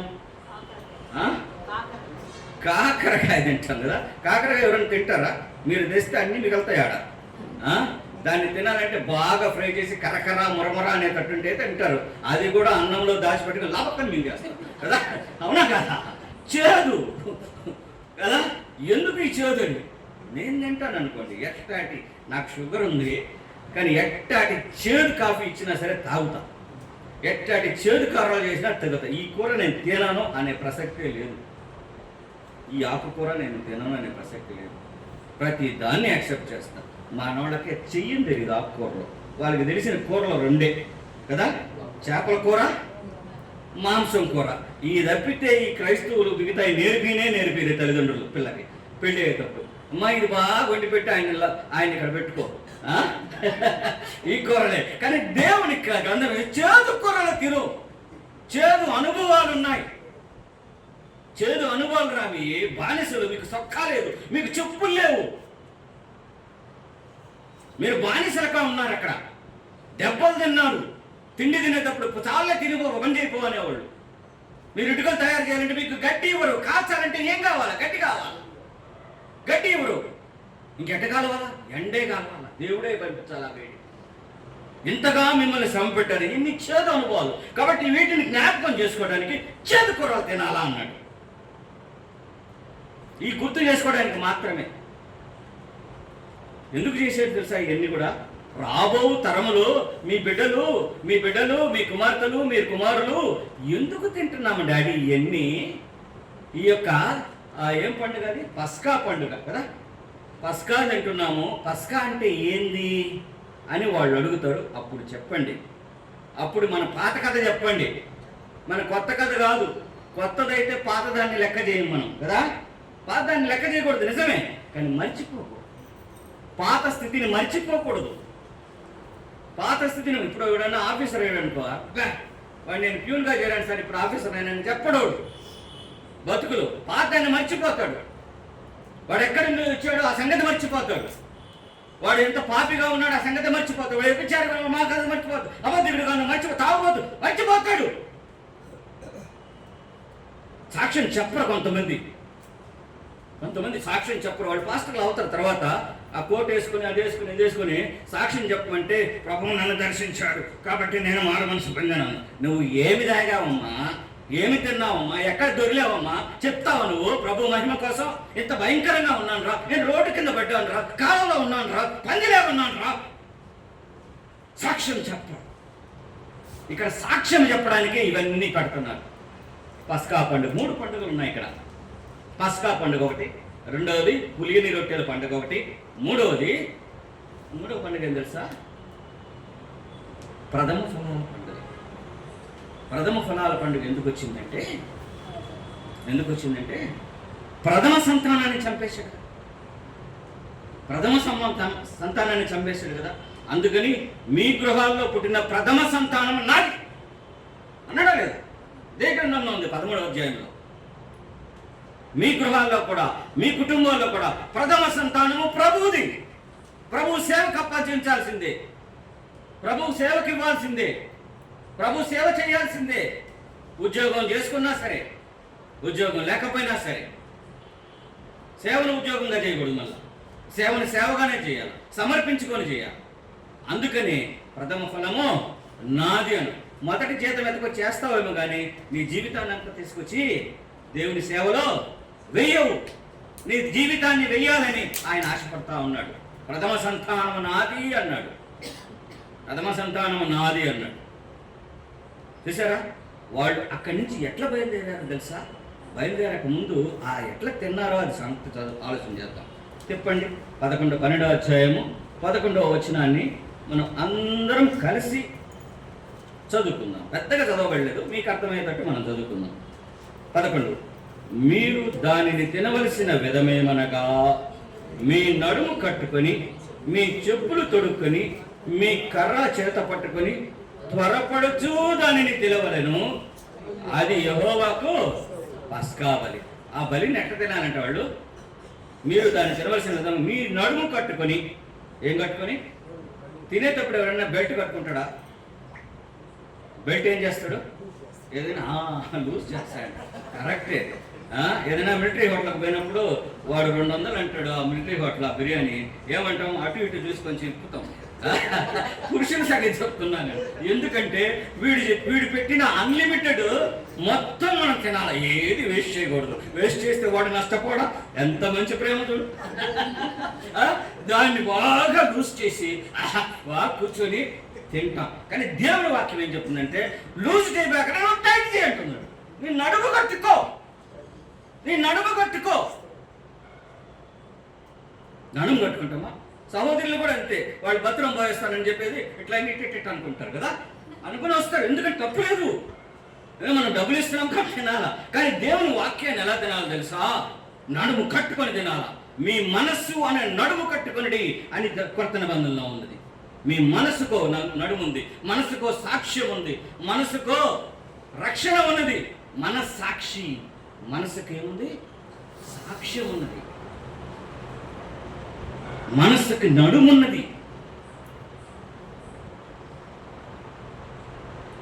కాకరకాయ తింటాం కదా. కాకరకాయ ఎవరైనా తింటారా? మీరు తెస్తే అన్నీ మిగులుతాయి ఆడ. దాన్ని తినాలంటే బాగా ఫ్రై చేసి కరకర మురమర అనేటట్టుంటే తింటారు. అది కూడా అన్నంలో దాచిపెట్టుకుని లాభక్కని మింగేస్తారు కదా. అవునా కదా? చేదు కదా. ఎందుకు ఈ చేదుని? నేను తింటాను అనుకోండి, ఎట్టాటి నాకు షుగర్ ఉంది కానీ ఎట్టాటి చేదు కాఫీ ఇచ్చినా సరే తాగుతా, ఎట్టాటి చేదు కారాలు చేసినా తగ్గుతా. ఈ కూర నేను తినను అనే ప్రసక్తే లేదు, ఈ ఆకుకూర నేను తినను అనే ప్రసక్తి లేదు. ప్రతి దాన్ని యాక్సెప్ట్ చేస్తాను. మానవాళ్ళకే చెయ్యని తెలియదు ఆకుకూరలో. వాళ్ళకి తెలిసిన కూరలో 2 కదా, చేపల కూర, మాంసం కూర. ఈ తప్పితే ఈ క్రైస్తవులు మిగతా నేర్పిరే తల్లిదండ్రులు పిల్లకి పెళ్ళి అయ్యేటప్పుడు. అమ్మా ఇది బాగా వండి పెట్టి ఆయన ఇక్కడ పెట్టుకో ఈ కూరలే. కానీ దేవునికి అందరూ చేదు కూరలు తిను. చేదు అనుభవాలు ఉన్నాయి. చేదు అనుభవాలు రావి. బానిసలు, మీకు సొక్కా లేదు, మీకు చెప్పులు లేవు, మీరు బానిసలుగా ఉన్నారు. అక్కడ దెబ్బలు తిన్నారు. తిండి తినేటప్పుడు చాలా తినిపో పని చేయిపో అనేవాళ్ళు. మీరు ఇటుకలు తయారు చేయాలంటే మీకు గట్టి ఇవ్వరు. కాల్చాలంటే ఏం కావాలా? గట్టి కావాలా? గట్టి ఇవ్వరు. ఇంకెట్ట కావాలా? ఎండే కావాలా? దేవుడే పంపించాలా వేడి. ఇంతగా మిమ్మల్ని శ్రమ పెట్టారు. ఇన్ని చేదు అనుభవాలు. కాబట్టి వీటిని జ్ఞాపకం చేసుకోవడానికి చేదు కూరలు తినాలా అన్నాడు. ఈ గుర్తు చేసుకోవడానికి మాత్రమే. ఎందుకు చేసేది తెలుసా? ఇవన్నీ కూడా రాబో తరములు మీ బిడ్డలు, మీ కుమార్తెలు, మీ కుమారులు ఎందుకు తింటున్నాము డాడీ ఇవన్నీ? ఈ యొక్క ఏం పండుగ అది? పస్కా పండుగ కదా. పస్కా తింటున్నాము. పస్కా అంటే ఏంది అని వాళ్ళు అడుగుతారు. అప్పుడు చెప్పండి. అప్పుడు మన పాత కథ చెప్పండి, మన కొత్త కథ కాదు. కొత్తదైతే పాతదాన్ని లెక్క చేయం మనం కదా. పాతదాన్ని లెక్క చేయకూడదు, నిజమే. కానీ మర్చిపోకూడదు. పాత స్థితిని మర్చిపోకూడదు. పాత స్థితిని ఇప్పుడు ఎవడన్నా ఆఫీసర్ అయ్యాడనుకో, వాడు నేను ప్యూన్గా చేరాను సార్, ఇప్పుడు ఆఫీసర్ అయినా చెప్పడోడు. బతుకులు పాతాన్ని మర్చిపోతాడు. వాడు ఎక్కడి నుంచి వచ్చాడో ఆ సంగతి మర్చిపోతాడు. వాడు ఎంత పాపిగా ఉన్నాడు ఆ సంగతి మర్చిపోతాడు. వాడు ఎప్పించాడు మా కథ మర్చిపోతాడు. అబద్ధుడుగా తాగబోతు మర్చిపోతాడు. సాక్ష్యం చెప్పరు కొంతమంది సాక్ష్యం చెప్పరు. వాళ్ళు పాస్టర్లు అవుతారు. తర్వాత ఆ కోట్ వేసుకుని అది వేసుకుని ఇది వేసుకుని సాక్ష్యం చెప్పమంటే ప్రభువు నన్ను దర్శించాడు కాబట్టి నేను మారు మనసు పొందాను. నువ్వు ఏమి తాగావమ్మా? ఏమి తిన్నావమ్మా? ఎక్కడ దొరికావమ్మా? చెప్తావా నువ్వు? ప్రభు మహిమ కోసం ఇంత భయంకరంగా ఉన్నాను రా, నేను రోడ్డు కింద పడ్డాను రా, కాలంలో ఉన్నాను రా, పందిలే ఉన్నాను రా. సాక్ష్యం చెప్ప. ఇక్కడ సాక్ష్యం చెప్పడానికి ఇవన్నీ కడుతున్నారు. పస్కా పండుగ, 3 పండుగలు ఉన్నాయి ఇక్కడ. పస్కా పండుగ ఒకటి, రెండవది పులియని రొట్టెల పండుగ ఒకటి, మూడవ పండుగ ఏం తెలుసా? ప్రథమ ఫలాల పండుగ. ప్రథమ ఫలాల పండుగ ఎందుకు వచ్చిందంటే ప్రథమ సంతానాన్ని చంపేశాడు. సంతానాన్ని చంపేశాడు కదా. అందుకని మీ గృహాల్లో పుట్టిన ప్రథమ సంతానం నాది అన్నాడా లేదా? గ్రంథంలో ఉంది 13వ అధ్యాయంలో. మీ గృహాల్లో కూడా, మీ కుటుంబాల్లో కూడా ప్రథమ సంతానము ప్రభువుది. ప్రభు సేవకు అప్పగించాల్సిందే, ప్రభు సేవకి ఇవ్వాల్సిందే, ప్రభు సేవ చేయాల్సిందే. ఉద్యోగం చేసుకున్నా సరే, ఉద్యోగం లేకపోయినా సరే, సేవను ఉద్యోగంగా చేయకూడదు. మళ్ళీ సేవను సేవగానే చేయాలి, సమర్పించుకొని చేయాలి. అందుకని ప్రథమ ఫలము నాది అని. మొదటి జీతం ఎత్తుకొచ్చి చేస్తావేమో కానీ నీ జీవితాన్ని అంతా తీసుకొచ్చి దేవుని సేవలో వెయ్యవు. నీ జీవితాన్ని వెయ్యాలని ఆయన ఆశపడతా ఉన్నాడు. ప్రథమ సంతానము నాది అన్నాడు. చూసారా? వాళ్ళు అక్కడి నుంచి ఎట్లా బయలుదేరారు తెలుసా? బయలుదేరక ముందు ఆ ఎట్లా తిన్నారో అది ఆలోచన చేద్దాం. చెప్పండి. 12వ అధ్యాయము 11వ వచనాన్ని మనం అందరం కలిసి చదువుకుందాం. పెద్దగా చదవబడలేదు, మీకు అర్థమయ్యేటట్టు మనం చదువుకుందాం. 11. మీరు దానిని తినవలసిన విధమేమనగా మీ నడుము కట్టుకొని, మీ చెప్పులు తొడుక్కొని, మీ కర్ర చేత పట్టుకొని త్వరపడుచూ దానిని తినవలెను. అది యెహోవాకు పస్కా బలి. ఆ బలిని ఎట్లా తినాలంటే వాళ్ళు, మీరు దాన్ని తినవలసిన విధంగా మీ నడుము కట్టుకొని. ఏం కట్టుకొని? తినేటప్పుడు ఎవరైనా బెల్ట్ కట్టుకుంటాడా? బెల్ట్ ఏం చేస్తాడు? ఏదైనా లూజ్ చేస్తాడు. కరెక్టే. ఏదైనా మిలిటరీ హోటల్కి పోయినప్పుడు వాడు 200 అంటాడు. ఆ మిలిటరీ హోటల్ ఆ బిర్యానీ ఏమంటాం? అటు ఇటు చూసుకొని చెప్పుతాం. పురుషుల సంగతి చెప్తున్నాను. ఎందుకంటే వీడు పెట్టిన అన్లిమిటెడ్ మొత్తం మనం తినాలి, ఏది వేస్ట్ చేయకూడదు. వేస్ట్ చేస్తే వాడు నష్టపోవడం. ఎంత మంచి ప్రేమ చూడు. దాన్ని బాగా లూజ్ చేసి బాగా కూర్చొని తింటాం. కానీ దేవుని వాక్యం ఏం చెప్తుందంటే లూజ్ చేయబాక టైట్ చేయి అంటున్నాడు. నీ నడుము కట్టుకో. నడుము కట్టుకుంటామా? సహోదరులు కూడా అంతే. వాళ్ళు భద్రం భావిస్తానని చెప్పేది ఇట్లా ఇట్ అనుకుంటారు కదా, అనుకుని వస్తారు. ఎందుకంటే తప్పు లేదు, మనం డబ్బులు ఇస్తున్నాం కాబట్టి తినాలా. కానీ దేవుని వాక్యాన్ని ఎలా తినాలో తెలుసా? నడుము కట్టుకొని తినాలా. మీ మనస్సు అనే నడుము కట్టుకొనిడి అని కొత్త నిబంధనలో ఉన్నది. మీ మనసుకో నడుము ఉంది, మనసుకో సాక్ష్యం ఉంది, మనసుకో రక్షణ ఉన్నది. మనస్సాక్షి, మనసుకు ఏముంది? సాక్ష్యం ఉన్నది. మనసుకు నడుమున్నది.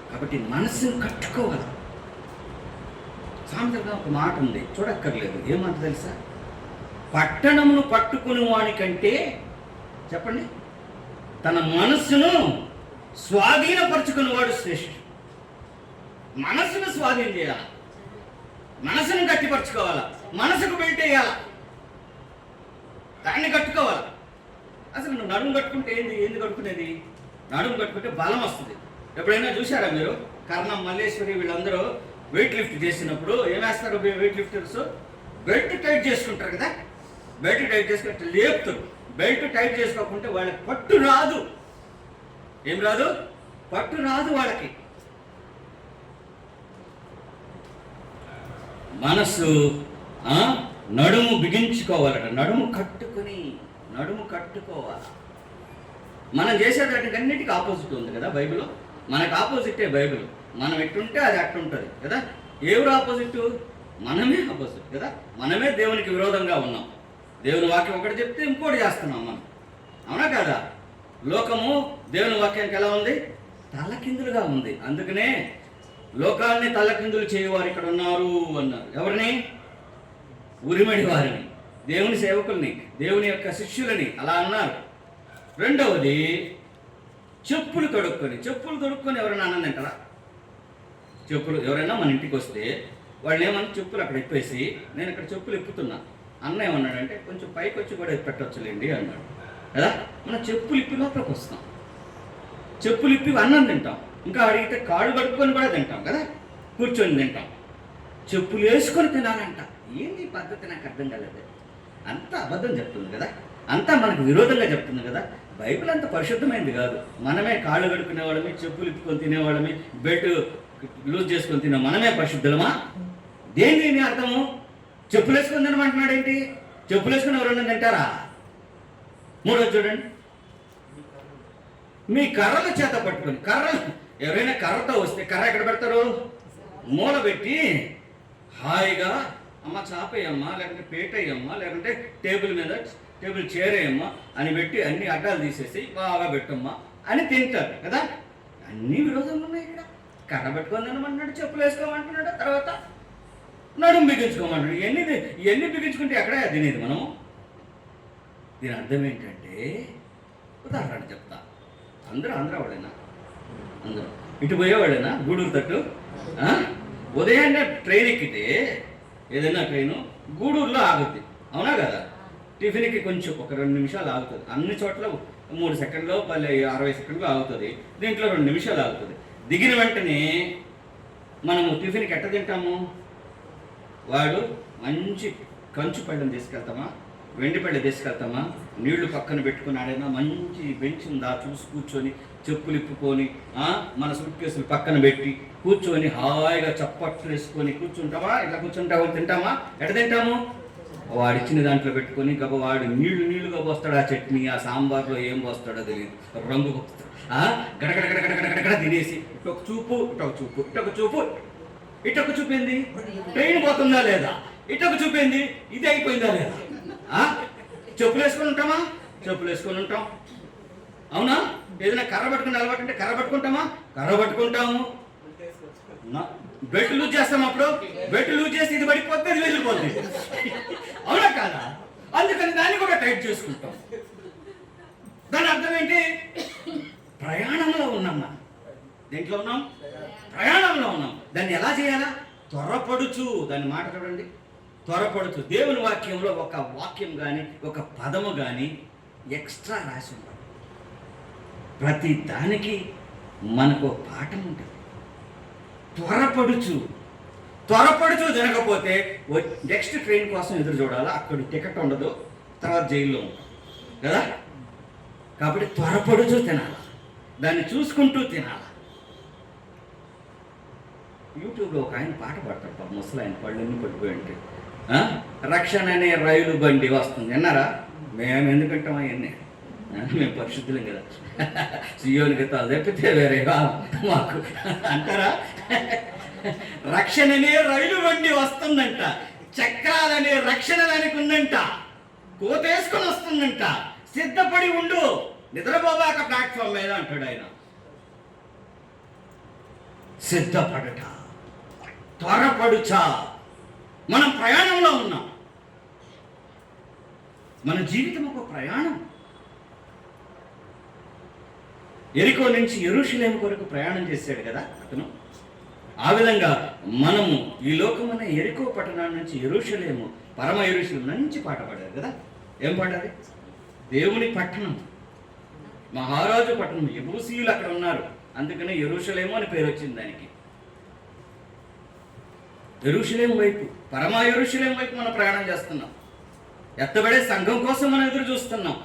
కాబట్టి మనసును కట్టుకోవాలి. సామెతగా ఒక మాట ఉంది, చూడక్కర్లేదు. ఏమంట తెలుసా? పట్టణమును పట్టుకుని వానికంటే, చెప్పండి, తన మనస్సును స్వాధీనపరుచుకుని వాడు శ్రేష్ఠుడు. మనసును స్వాధీనం చేయాలి, మనసును గట్టిపరచుకోవాలా, మనసుకు బెల్టేయాలా, దాన్ని కట్టుకోవాలి. అసలు నువ్వు నడుము కట్టుకుంటే ఏంది కట్టుకునేది? నడుము కట్టుకుంటే బలం వస్తుంది. ఎప్పుడైనా చూసారా మీరు? కర్ణం, మల్లేశ్వరి వీళ్ళందరూ వెయిట్ లిఫ్ట్ చేసినప్పుడు ఏమేస్తారు? వెయిట్ లిఫ్టర్స్ బెల్ట్ టైట్ చేసుకుంటారు కదా, బెల్ట్ టైట్ చేసుకుంటే లేపుతారు. బెల్ట్ టైట్ చేసుకోకుంటే వాళ్ళకి పట్టు రాదు. ఏం రాదు? పట్టు రాదు వాళ్ళకి. మనసు నడుము బిగించుకోవాలట, నడుము కట్టుకోవాలి. మనం చేసేదానికి అన్నిటికీ ఆపోజిట్ ఉంది కదా బైబిల్లో. మనకు ఆపోజిటే బైబిల్. మనం ఎట్టుంటే అది అట్టుంటుంది కదా. ఎవరు ఆపోజిట్? మనమే ఆపోజిట్ కదా. మనమే దేవునికి విరోధంగా ఉన్నాం. దేవుని వాక్యం ఒకటి చెప్తే ఇంకోటి చేస్తున్నాం మనం, అవునా కదా? లోకము దేవుని వాక్యానికి ఎలా ఉంది? తలకిందులుగా ఉంది. అందుకనే లోకాన్ని తలకిందులు చేయవారు ఇక్కడ ఉన్నారు అన్నారు. ఎవరిని? ఉరిమడి వారిని, దేవుని సేవకుల్ని, దేవుని యొక్క శిష్యులని అలా అన్నారు. రెండవది, చెప్పులు తొడుక్కొని ఎవరైనా అన్నం తింటారా? చెప్పులు ఎవరైనా మన ఇంటికి వస్తే వాళ్ళు ఏమన్నా చెప్పులు అక్కడ ఇప్పేసి, నేను ఇక్కడ చెప్పులు ఇప్పుతున్నా, అన్న ఏమన్నాడంటే కొంచెం పైకి వచ్చి కూడా పెట్టవచ్చులేండి అన్నాడు కదా. మనం చెప్పులు ఇప్పి లోపలికి వస్తాం, చెప్పులు ఇప్పి అన్నం తింటాం, ఇంకా అడిగితే కాళ్ళు కడుక్కొని కూడా తింటాం కదా, కూర్చొని తింటాం. చెప్పులు వేసుకొని తినాలంట. ఏంది పద్ధతి? నాకు అర్థం కాలేదు. అంతా అబద్ధం చెప్తుంది కదా, అంతా మనకు విరోధంగా చెప్తుంది కదా. బైబిల్ అంత పరిశుద్ధమైనది కాదు. మనమే కాళ్ళు కడుక్కునేవాళ్ళమి, చెప్పులు ఇప్పుకొని తినేవాళ్ళమి, బెల్ట్ లూజ్ చేసుకొని తినే మనమే పరిశుద్ధులమా? దేని అర్థము? చెప్పులు వేసుకొని తినమంటున్నాడు ఏంటి? చెప్పులు వేసుకుని ఎవరన్నా తింటారా? మూడోది చూడండి, మీ కర్రల చేత పట్టుకొని, ఎవరైనా కర్రతో వస్తే కర్ర ఎక్కడ పెడతారు? మూల పెట్టి హాయిగా అమ్మ చాపేయమ్మా, లేకుంటే పేటేయమ్మా, లేకుంటే టేబుల్ మీద టేబుల్ చేరేయమ్మా అని పెట్టి అన్ని అడ్డాలు తీసేసి బాగా పెట్టమ్మా అని తింటారు కదా. అన్ని విరోధంగా ఉన్నాయి ఇక్కడ. కర్ర పెట్టుకొని తినమంటున్నాడు, చెప్పులు వేసుకోమంటున్నాడు, తర్వాత నడుము బిగించుకోమంటున్నాడు. ఇవన్నీ బిగించుకుంటే ఎక్కడే తినేది మనము? దీని అర్థం ఏంటంటే, ఉదాహరణ చెప్తా. అందరూ ఆంధ్రావాడేనా? అందరూ ఇటు పోయేవాడేనా? గూడూరు తట్టు ఉదయాన్నే ట్రైన్ ఎక్కితే, ఏదైనా ట్రైను గూడూరులో ఆగుద్ది, అవునా కదా? టిఫిన్కి కొంచెం ఒక 2 నిమిషాలు ఆగుతుంది. అన్ని చోట్ల 3 సెకండ్లు 60 సెకండ్లు ఆగుతుంది. దీంట్లో 2 నిమిషాలు ఆగుతుంది. దిగిన వెంటనే మనము టిఫిన్కి ఎట్ట తింటాము? వాడు మంచి కంచు పళ్ళెం తీసుకెళ్తామా, వెండి పళ్ళెం తీసుకెళ్తామా, నీళ్లు పక్కన పెట్టుకుని ఆడైనా మంచి బెంచ్ ఉందా చూసి కూర్చొని, చెప్పులు ఇప్పుకొని, మన సూట్ కేసులు పక్కన పెట్టి కూర్చొని హాయిగా చప్పట్లు వేసుకొని కూర్చుంటామా? ఇట్లా కూర్చుంటామా? తింటామా? ఎట్ట తింటాము? వాడిచ్చిన దాంట్లో పెట్టుకొని వాడు నీళ్లుగా పోస్తాడు. ఆ చట్నీ, ఆ సాంబార్లో ఏం పోస్తాడో తెలియదు, రంగు పోస్తాడు. గడగడ తినేసి ఇటొక చూపు, ఇటొక చూపు, ఇటొక చూపు. ఇటొక చూపింది ట్రైన్ పోతుందా లేదా? ఇటొక చూపింది ఇది అయిపోయిందా లేదా? చెప్పులు వేసుకొని ఉంటామా? చెప్పులు వేసుకొని ఉంటాం, అవునా? ఏదైనా కర్ర పట్టుకుని అలవాటు అంటే కర్ర పట్టుకుంటామా? కర్ర పట్టుకుంటాము. బెల్ట్ లూజ్ చేస్తాం. అప్పుడు బెల్ట్ లూజ్ చేసి ఇది పడిపోతే అది వెళ్ళిపోతుంది, అవునా కాదా? అందుకని దాన్ని కూడా టైట్ చేసుకుంటాం. దాని అర్థం ఏంటి? ప్రయాణంలో ఉన్నాం మనం. దేంట్లో ఉన్నాం? ప్రయాణంలో ఉన్నాం. దాన్ని ఎలా చేయాలా? త్వరపడుచు. దాని మాట చూడండి, త్వరపడుచు. దేవుని వాక్యంలో ఒక వాక్యం కానీ ఒక పదము కానీ ఎక్స్ట్రా రాసి ఉంటాం. ప్రతి దానికి మనకు పాఠం ఉంటుంది. త్వరపడుచు జరగకపోతే నెక్స్ట్ ట్రైన్ కోసం ఎదురు చూడాలా, అక్కడ టికెట్ ఉండదు, తర్వాత జైల్లో ఉంటాం కదా. కాబట్టి త్వరపడుచు తినాలి, దాన్ని చూసుకుంటూ తినాలి. యూట్యూబ్లో ఒక ఆయన పాట పాడతాడు, ముసలి ఆయన పళ్ళన్నీ పడిపోయి ఉంటాయి. రక్షణ అనే రైలు బండి వస్తుంది విన్నారా? మేము ఎందుకంటాం అవన్నీ? మేము పరిశుద్ధులం కదా. సియోని గతాలు తప్పితే వేరే మాకు అంటారా? రక్షణనే రైలు బండి వస్తుందంట, చక్రాలనే రక్షణ దానికి ఉందంట, కోతేసుకొని వస్తుందంట. సిద్ధపడి ఉండు, నిద్రపోవాక ప్లాట్ఫామ్ మీద అంటాడు ఆయన. సిద్ధపడట, త్వరపడుచా. మనం ప్రయాణంలో ఉన్నాం. మన జీవితం ఒక ప్రయాణం. యెరికో నుంచి యెరూషలేము కొరకు ప్రయాణం చేశాడు కదా అతను. ఆ విధంగా మనము ఈ లోకమున యెరికో పట్టణం నుంచి యెరూషలేము, పరమ యెరూషలేము నుంచి పాట పాడారు కదా. ఏం పాడాలి? దేవుని పట్టణం, మహారాజు పట్టణం. యెబూసీయులు అక్కడ ఉన్నారు, అందుకనే యెరూషలేము అని పేరు వచ్చింది దానికి. యెరూషలేము వైపు, పరమ యెరూషలేము వైపు మనం ప్రయాణం చేస్తున్నాం. ఎత్తబడే సంఘం కోసం మనం ఎదురు చూస్తున్నాం.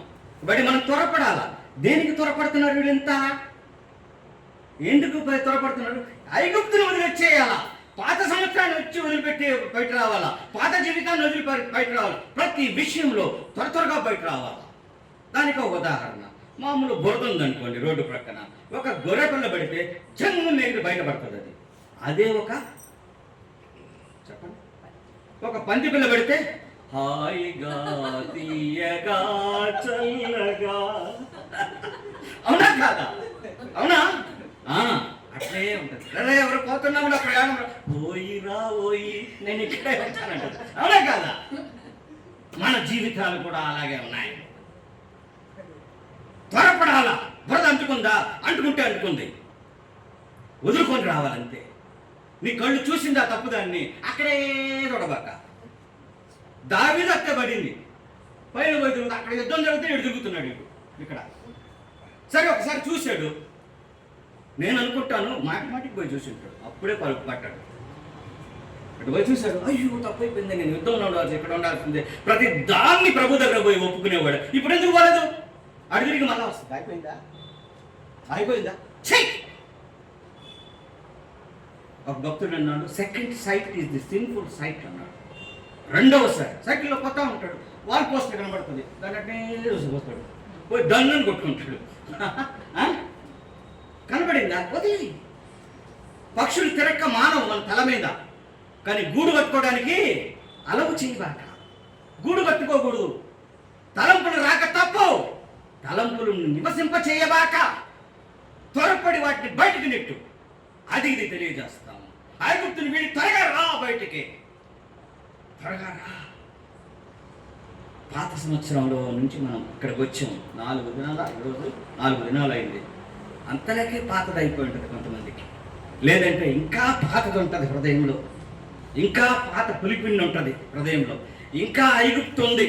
బట్టి మనం త్వరపడాలా. దేనికి త్వరపడుతున్నారు వీళ్ళంతా? ఎందుకు త్వరపడుతున్నారు? ఐగుప్తుని వదిలిపెట్టేయాలా, పాత సంవత్సరాన్ని వచ్చి వదిలిపెట్టి బయట రావాలా, పాత జీవితాన్ని వదిలి బయట రావాలా, ప్రతి విషయంలో త్వరగా బయట రావాలా. దానికి ఒక ఉదాహరణ, మామూలు బురద ఉందనుకోండి రోడ్డు ప్రక్కన, ఒక గొర్రె పిల్ల పడితే జంగు నేగి బయటపడుతుంది. అదే ఒక చెప్పండి, ఒక పంది పిల్ల పడితే హాయిగా తీయగా చల్లగా. అవునా కాదా? అవునా? అట్లే ఉంటుంది. అరే ఎవరు పోతున్నాము నా ప్రయాణం, పోయిరా పోయి నేను ఇక్కడే ఉంటానంట. అవునా కాదా? మన జీవితాలు కూడా అలాగే ఉన్నాయి. త్వరపడాలా. బురద అంటుకుందా? అంటుకుంటే అంటుకుంది, వదులుకొని రావాలంతే. నీ కళ్ళు చూసిందా తప్పుదాన్ని, అక్కడే చూడబాక. దావీదు అత్తే పడింది, పైన పోయి అక్కడ యుద్ధం జరిగితే ఇటు తిరుగుతున్నాడు ఇక్కడ. సరే ఒకసారి చూశాడు, నేను అనుకుంటాను మాటికి పోయి చూసి ఉంటాడు. అప్పుడే పలుకు పట్టాడు, అటు పోయి చూశాడు, అయ్యో తప్పైపోయింది, నేను యుద్ధంలో ఉండాల్సి, ఇక్కడ ఉండాల్సిందే. ప్రతి దాన్ని ప్రభు దగ్గర పోయి ఒప్పుకునేవాడు. ఇప్పుడు ఎందుకు పోలేదు? అటు తిరిగి మళ్ళా వస్తుంది. అయిపోయిందా? ఒక భక్తుడు అన్నాడు, second sight is the sinful sight అన్నాడు. రెండవసారి సైకిల్లో పోతా ఉంటాడు, వాల్ పోస్టర్ కనబడుతుంది, దాన్ని అట్నే చూసిపోతాడు, పోయి దన్నుని కొట్టుకుంటాడు. కనబడిందా? వదిలి. పక్షులు తిరక్క మానవు మన తల మీద, కానీ గూడు కట్టుకోవడానికి అలవు చేయబాక. గూడు కట్టుకోకూడదు. తలంపులు రాక తప్పు, తలంపులు నివసింప చేయబాక. త్వరపడి వాటిని బయటికి నెట్టు. అది ఇది తెలియజేస్తాము. ఐగుప్తుని వీడి త్వరగా రా బయటికి, త్వరగా రా. పాత సంవత్సరంలో నుంచి మనం ఇక్కడికి వచ్చాం. 4 దినాలు, ఈరోజు 4 దినాలు అయింది. అంతలోకే పాతది అయిపోయి ఉంటుంది కొంతమందికి. లేదంటే ఇంకా పాతది ఉంటుంది హృదయంలో, ఇంకా పాత పులిపిండి ఉంటుంది హృదయంలో, ఇంకా ఐగుప్తు ఉంది.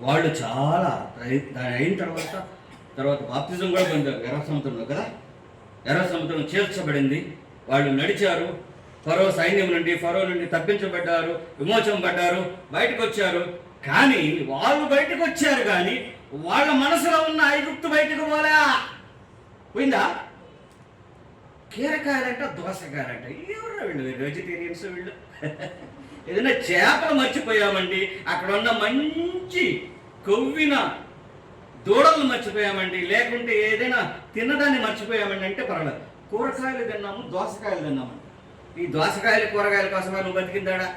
వాళ్ళు చాలా అయిన తర్వాత బాప్తిజం కూడా పొందారు ఎర్ర సముద్రంలో కదా. ఎర్ర సముద్రం చేర్చబడింది. వాళ్ళు నడిచారు. ఫరో సైన్యం నుండి, ఫరో నుండి తప్పించబడ్డారు, విమోచనపడ్డారు, బయటకు వచ్చారు. కానీ వాళ్ళు బయటకు వచ్చారు, కానీ వాళ్ళ మనసులో ఉన్న ఐగుప్తు బయటకు పోయిందా? కీరకాయలంట, దోసకాయలంట. ఎవరు వీళ్ళు? వెజిటేరియన్స్ వీళ్ళు. ఏదైనా చేపలు మర్చిపోయామండి, అక్కడ ఉన్న మంచి కొవ్విన దూడలు మర్చిపోయామండి, లేకుంటే ఏదైనా తినదాన్ని మర్చిపోయామండి అంటే పర్వాలేదు. కూరగాయలు తిన్నాము, దోసకాయలు తిన్నామండి. ఈ దోసకాయలు కూరగాయల కోసమే నువ్వు బతికిందాడా?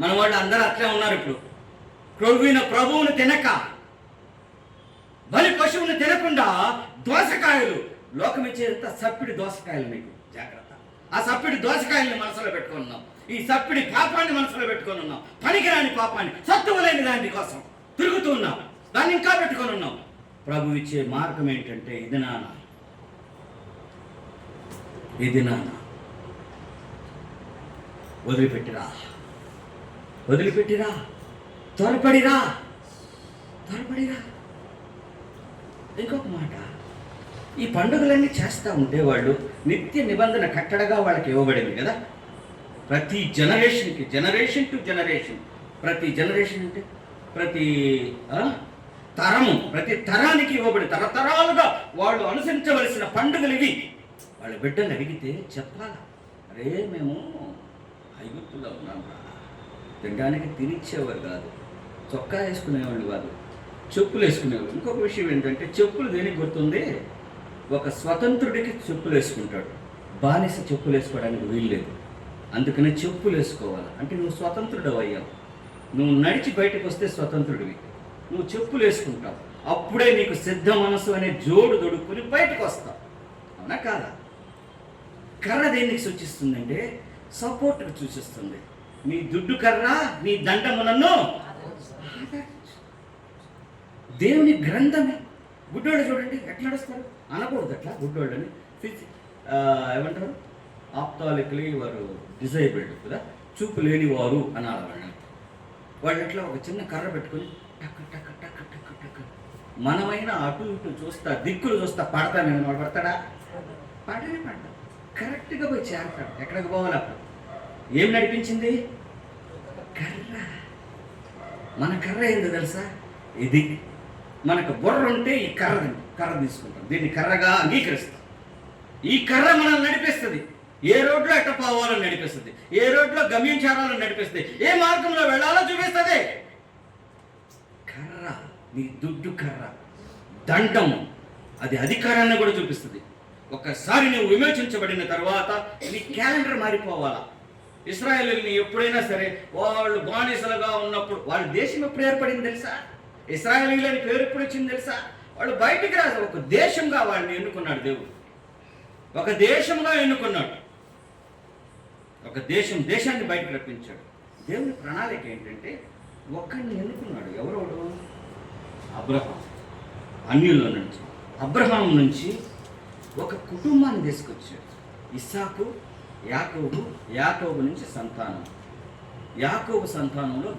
మన వాళ్ళు అందరూ అట్లే ఉన్నారు. ఇప్పుడు కొవ్విన ప్రభువుని తినక, బలి పశువుని తినకుండా దోసకాయలు, లోకం ఇచ్చేంత సప్పిడి దోసకాయలు. మీకు జాగ్రత్త. ఆ సప్పిడి దోసకాయల్ని మనసులో పెట్టుకొని ఉన్నాం. ఈ సప్పిడి పాపాన్ని మనసులో పెట్టుకొని ఉన్నాం. పనికిరాని పాపాన్ని, సత్తువలేని దాని కోసం తిరుగుతూ ఉన్నాం. దాన్ని ఇంకా పెట్టుకొని ఉన్నాం. ప్రభు ఇచ్చే మార్గం ఏంటంటే ఇది నాన్న, ఇది నాన్న, వదిలిపెట్టిరా, వదిలిపెట్టిరా, త్వరపడిరా, త్వరపడిరా. ఇంకొక మాట, ఈ పండుగలన్నీ చేస్తూ ఉండేవాళ్ళు నిత్య నిబంధన కట్టడగా వాళ్ళకి ఇవ్వబడింది కదా. ప్రతి జనరేషన్కి, జనరేషన్ టు జనరేషన్, ప్రతి జనరేషన్ అంటే ప్రతి తరము, ప్రతి తరానికి ఇవ్వబడి తరతరాలుగా వాళ్ళు అనుసరించవలసిన పండుగలు ఇవి. వాళ్ళ బిడ్డలు అడిగితే చెప్పాలా, అరే మేము ఐగుప్తులో ఉన్నాం రా. తినడానికి తినిచ్చేవారు కాదు, చొక్కా వేసుకునేవాళ్ళు కాదు, చెప్పులు వేసుకునేవాళ్ళు. ఇంకొక విషయం ఏంటంటే చెప్పులు దేనికి గుర్తుంది? ఒక స్వతంత్రుడికి చెప్పులు వేసుకుంటాడు, బానిస చెప్పులు వేసుకోవడానికి వీల్లేదు. అందుకనే చెప్పులు వేసుకోవాలి. అంటే నువ్వు స్వతంత్రుడు అయ్యావు. నువ్వు నడిచి బయటకు వస్తే స్వతంత్రుడివి. నువ్వు చెప్పులు వేసుకుంటావు, అప్పుడే నీకు సిద్ధ మనసు అనే జోడు దొడుక్కుని బయటకు వస్తావు. అవునా కాదా? కర్ర దేనికి సూచిస్తుందంటే సపోర్ట్కి సూచిస్తుంది. నీ దుడ్డు కర్ర, నీ దండము నన్ను దేవుని గ్రంథమే. గుడ్డోళ్ళు చూడండి ఎట్లా నడుస్తారు, అనకూడదు అట్లా గుడ్డోళ్ళని. ఏమంటారు, ఆప్తాలికలీ వారు డిజైబుల్డ్ కదా, చూపు లేని వారు అనాలి వాళ్ళని. వాళ్ళు ఎట్లా ఒక చిన్న కర్ర పెట్టుకొని టక్ టక్ టక్ టక్ టక్. మనమైనా అటు ఇటు చూస్తా, దిక్కులు చూస్తా, పడతా. నేను వాడు పడతాడా? పడనే పడ్డా. కరెక్ట్గా పోయి చేరతాడు. ఎక్కడికి పోవాలి అప్పుడు? ఏం నడిపించింది? కర్ర. మన కర్ర ఏందో తెలుసా? ఇది. మనకు బుర్ర ఉంటే ఈ కర్ర తీసుకుంటాం, దీన్ని కర్రగా అంగీకరిస్తాం. ఈ కర్ర మనల్ని నడిపిస్తుంది. ఏ రోడ్లో ఎట్ట పోవాలని నడిపిస్తుంది, ఏ రోడ్లో గమ్యం చేరాలని నడిపిస్తుంది, ఏ మార్గంలో వెళ్ళాలో చూపిస్తుంది. కర్ర, నీ దుడ్డు కర్ర, దండము, అది అధికారాన్ని కూడా చూపిస్తుంది. ఒక్కసారి నువ్వు విమోచించబడిన తర్వాత నీ క్యాలెండర్ మారిపోవాలా. ఇశ్రాయేలుని ఎప్పుడైనా సరే వాళ్ళు బానిసలుగా ఉన్నప్పుడు, వాళ్ళ దేశం ఎప్పుడు ఏర్పడింది తెలుసా? ఇశ్రాయేలీయులని పేరు ఎప్పుడు వచ్చింది తెలుసా? వాళ్ళు బయటికి రాదు. ఒక దేశంగా వాళ్ళని ఎన్నుకున్నాడు దేవుడు. ఒక దేశంగా ఎన్నుకున్నాడు. ఒక దేశాన్ని బయటకు రప్పించాడు. దేవుని ప్రణాళిక ఏంటంటే ఒక్కడిని ఎన్నుకున్నాడు. ఎవరోడు? అబ్రహాం. అన్యుల్లో నుంచి, అబ్రహాం నుంచి ఒక కుటుంబాన్ని తీసుకొచ్చాడు. ఇస్సాకు, యాకోబు, యాకోబు నుంచి సంతానం. యాకోబు సంతానంలో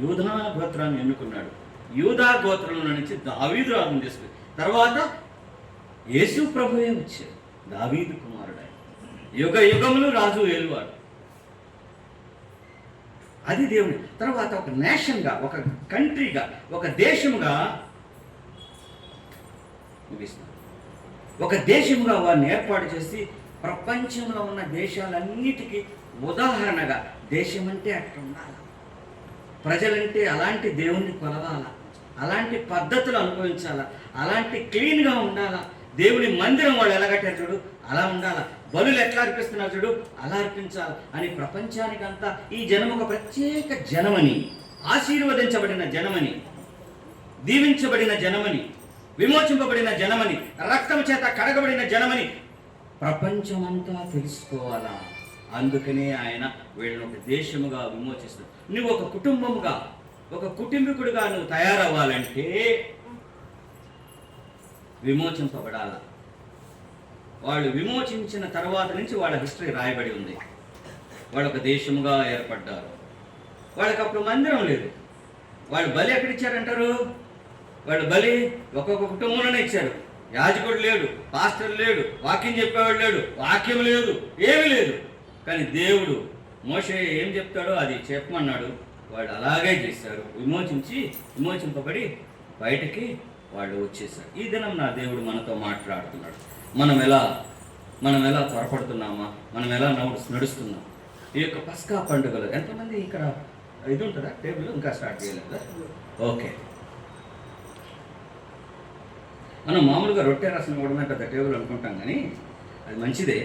యూదా గోత్రాన్ని ఎన్నుకున్నాడు. యూదా గోత్రంలో నుంచి దావీదు రాజును తీసుకొచ్చాడు. తర్వాత యేసు ప్రభువే వచ్చాడు, దావీదు కుమారుడు. యుగ యుగములు రాజు ఏలువాడు. అది దేవుని. తర్వాత ఒక నేషన్గా, ఒక కంట్రీగా, ఒక దేశముగా ముగిస్తాడు. ఒక దేశంగా వారిని ఏర్పాటు చేసి ప్రపంచంలో ఉన్న దేశాలన్నిటికీ ఉదాహరణగా, దేశం అంటే అట్లా ఉండాలి, ప్రజలంటే అలాంటి దేవుణ్ణి కొలవాలా, అలాంటి పద్ధతులు అనుభవించాలా, అలాంటి క్లీన్గా ఉండాలా. దేవుని మందిరం వాళ్ళు ఎలా కట్టారు చూడు, అలా ఉండాలా. బలులు ఎట్లా అర్పిస్తున్నారు చూడు, అలా అర్పించాలి అని ప్రపంచానికంతా ఈ జనం ఒక ప్రత్యేక జనమని, ఆశీర్వదించబడిన జనమని, దీవించబడిన జనమని, విమోచింపబడిన జనమని, రక్తం చేత కడగబడిన జనమని ప్రపంచమంతా తెలుసుకోవాలా. అందుకనే ఆయన వీళ్ళని ఒక దేశముగా విమోచిస్తాడు. నువ్వు ఒక కుటుంబముగా, ఒక కుటుంబీకుడిగా నువ్వు తయారవ్వాలంటే విమోచింపబడాల. వాళ్ళు విమోచించిన తర్వాత నుంచి వాళ్ళ హిస్టరీ రాయబడి ఉంది. వాళ్ళు ఒక దేశముగా ఏర్పడ్డారు. వాళ్ళకి అప్పుడు మందిరం లేదు. వాళ్ళు బలి ఎక్కడిచ్చారంటారు? వాళ్ళు బలి ఒక్కొక్క కుటుంబంలోనే ఇచ్చారు. యాజకుడు లేడు, పాస్టర్ లేడు, వాక్యం చెప్పేవాడు లేడు, వాక్యం లేదు, ఏమీ లేదు. కానీ దేవుడు మోషే ఏం చెప్తాడో అది చెప్పమన్నాడు. వాళ్ళు అలాగే చేశారు. విమోచింపబడి బయటికి వాళ్ళు వచ్చేసారు. ఈ దినం నా దేవుడు మనతో మాట్లాడుతున్నాడు. మనం ఎలా త్వరపడుతున్నామా, మనం ఎలా నడుస్తున్నాం. ఈ యొక్క పస్కా పండుగలు ఎంతమంది ఇక్కడ ఇది ఉంటుందా? టేబుల్ ఇంకా స్టార్ట్ చేయలేదా? ఓకే. మనం మామూలుగా రొట్టె రసం ఇవ్వడమే పెద్ద టేబుల్ అనుకుంటాం, కానీ అది మంచిదే.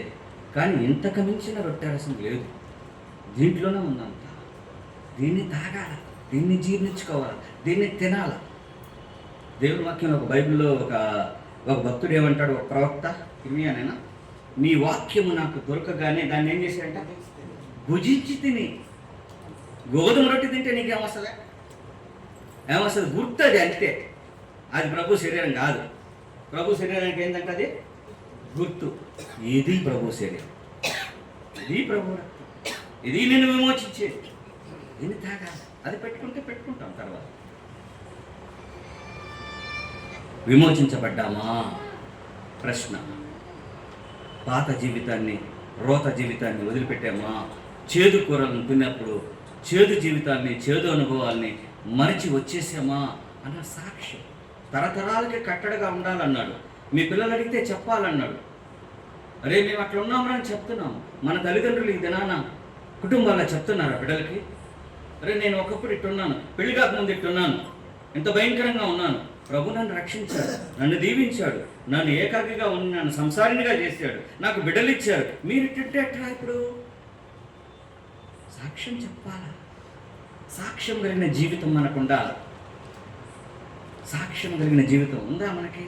కానీ ఇంతకు మించిన రొట్టె రసం లేదు. దీంట్లోనే ఉందంత. దీన్ని తాగాల, దీన్ని జీర్ణించుకోవాలి, దీన్ని తినాల. దేవుని వాక్యంలో ఒక బైబిల్లో ఒక భక్తుడు ఏమంటాడు, ఒక ప్రవక్త ఇర్మియానైనా, నీ వాక్యము నాకు దొరకగానే దాన్ని ఏం చేశాడంట, భుజించి తిని. గోధుమ రొట్టె తింటే నీకేమొస్తుంది? ఏమొస్తుంది? గుర్తుంది అంతే. అది ప్రభు శరీరం కాదు. ప్రభు శరీరానికి ఏంటంటే అది గుర్తు. ఇది ప్రభు శరీరం, ఇది ప్రభు రక్తం, ఇది నేను విమోచించేది. దీన్ని తాగాలి. అది పెట్టుకుంటాం. తర్వాత విమోచించబడ్డామా? ప్రశ్న. పాత జీవితాన్ని, రోత జీవితాన్ని వదిలిపెట్టామా? చేదు కూరలను తిన్నప్పుడు చేదు జీవితాన్ని, చేదు అనుభవాల్ని మరిచి వచ్చేసామా అన్న సాక్ష్యం. తరతరాలకి కట్టడగా ఉండాలన్నాడు. మీ పిల్లలు అడిగితే చెప్పాలన్నాడు. అరే మేము అట్లా ఉన్నామని చెప్తున్నాము. మన తల్లిదండ్రులు ఈ దినాన కుటుంబాల్లో చెప్తున్నారా బిడ్డలకి? అరే నేను ఒకప్పుడు ఇట్టున్నాను, పెళ్లి కాకముందు ఇట్టున్నాను, ఇంత భయంకరంగా ఉన్నాను, ప్రభు నన్ను రక్షించాడు, నన్ను దీవించాడు, నన్ను ఏకాకిగా ఉన్నాను, సంసారినిగా చేశాడు, నాకు బిడ్డలు ఇచ్చాడు, మీరు ఇట్టుంటే ఎట్లా? ఇప్పుడు సాక్ష్యం చెప్పాలా? సాక్ష్యం కలిగిన జీవితం మనకు ఉండాలి. సాక్ష్యం కలిగిన జీవితం ఉందా మనకి?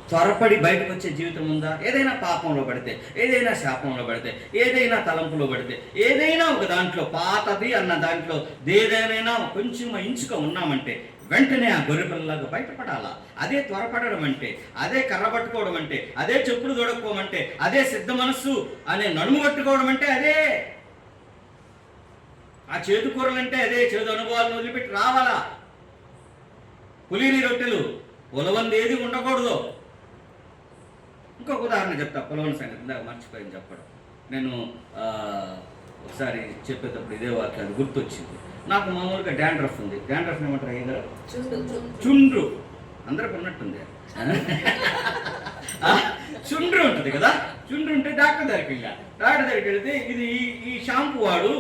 త్వరపడి బయటకు వచ్చే జీవితం ఉందా? ఏదైనా పాపంలో పడితే, ఏదైనా శాపంలో పడితే, ఏదైనా తలంపులో పడితే, ఏదైనా ఒక దాంట్లో పాతది అన్న దాంట్లో ఏదైనా కొంచెం ఇంచుగా ఉన్నామంటే వెంటనే ఆ గొర్రెపిల్లలాగా బయటపడాలా. అదే త్వరపడడం అంటే, అదే కర్ర పట్టుకోవడం అంటే, అదే చెప్పులు తొడక్కోమంటే, అదే సిద్ధ మనస్సు అనే నడుము కట్టుకోవడం అంటే అదే. ఆ చేదు కూరలంటే అదే. చేదు అనుభవాలను వదిలిపెట్టి రావాలా. పులిని రొట్టెలు పొలవంది ఏది ఉండకూడదు. ఇంకొక ఉదాహరణ చెప్తా, పొలవని సంగతి ఇందాక మర్చిపోయింది చెప్పడం. నేను ఒకసారి చెప్పేటప్పుడు ఇదే వాక్యాలు గుర్తొచ్చింది. నాకు మామూలుగా డాండ్రఫ్ ఉంది. డాండ్రఫ్ ఏమంటారు? అయ్యిందా? చుండ్రు. అందరికి ఉన్నట్టుంది. చుండ్రు ఉంటుంది కదా. చుండ్రు ఉంటే డాక్టర్ దగ్గరికి వెళ్ళా. డాక్టర్ దగ్గరికి వెళితే ఇది ఈ షాంపూ వాడు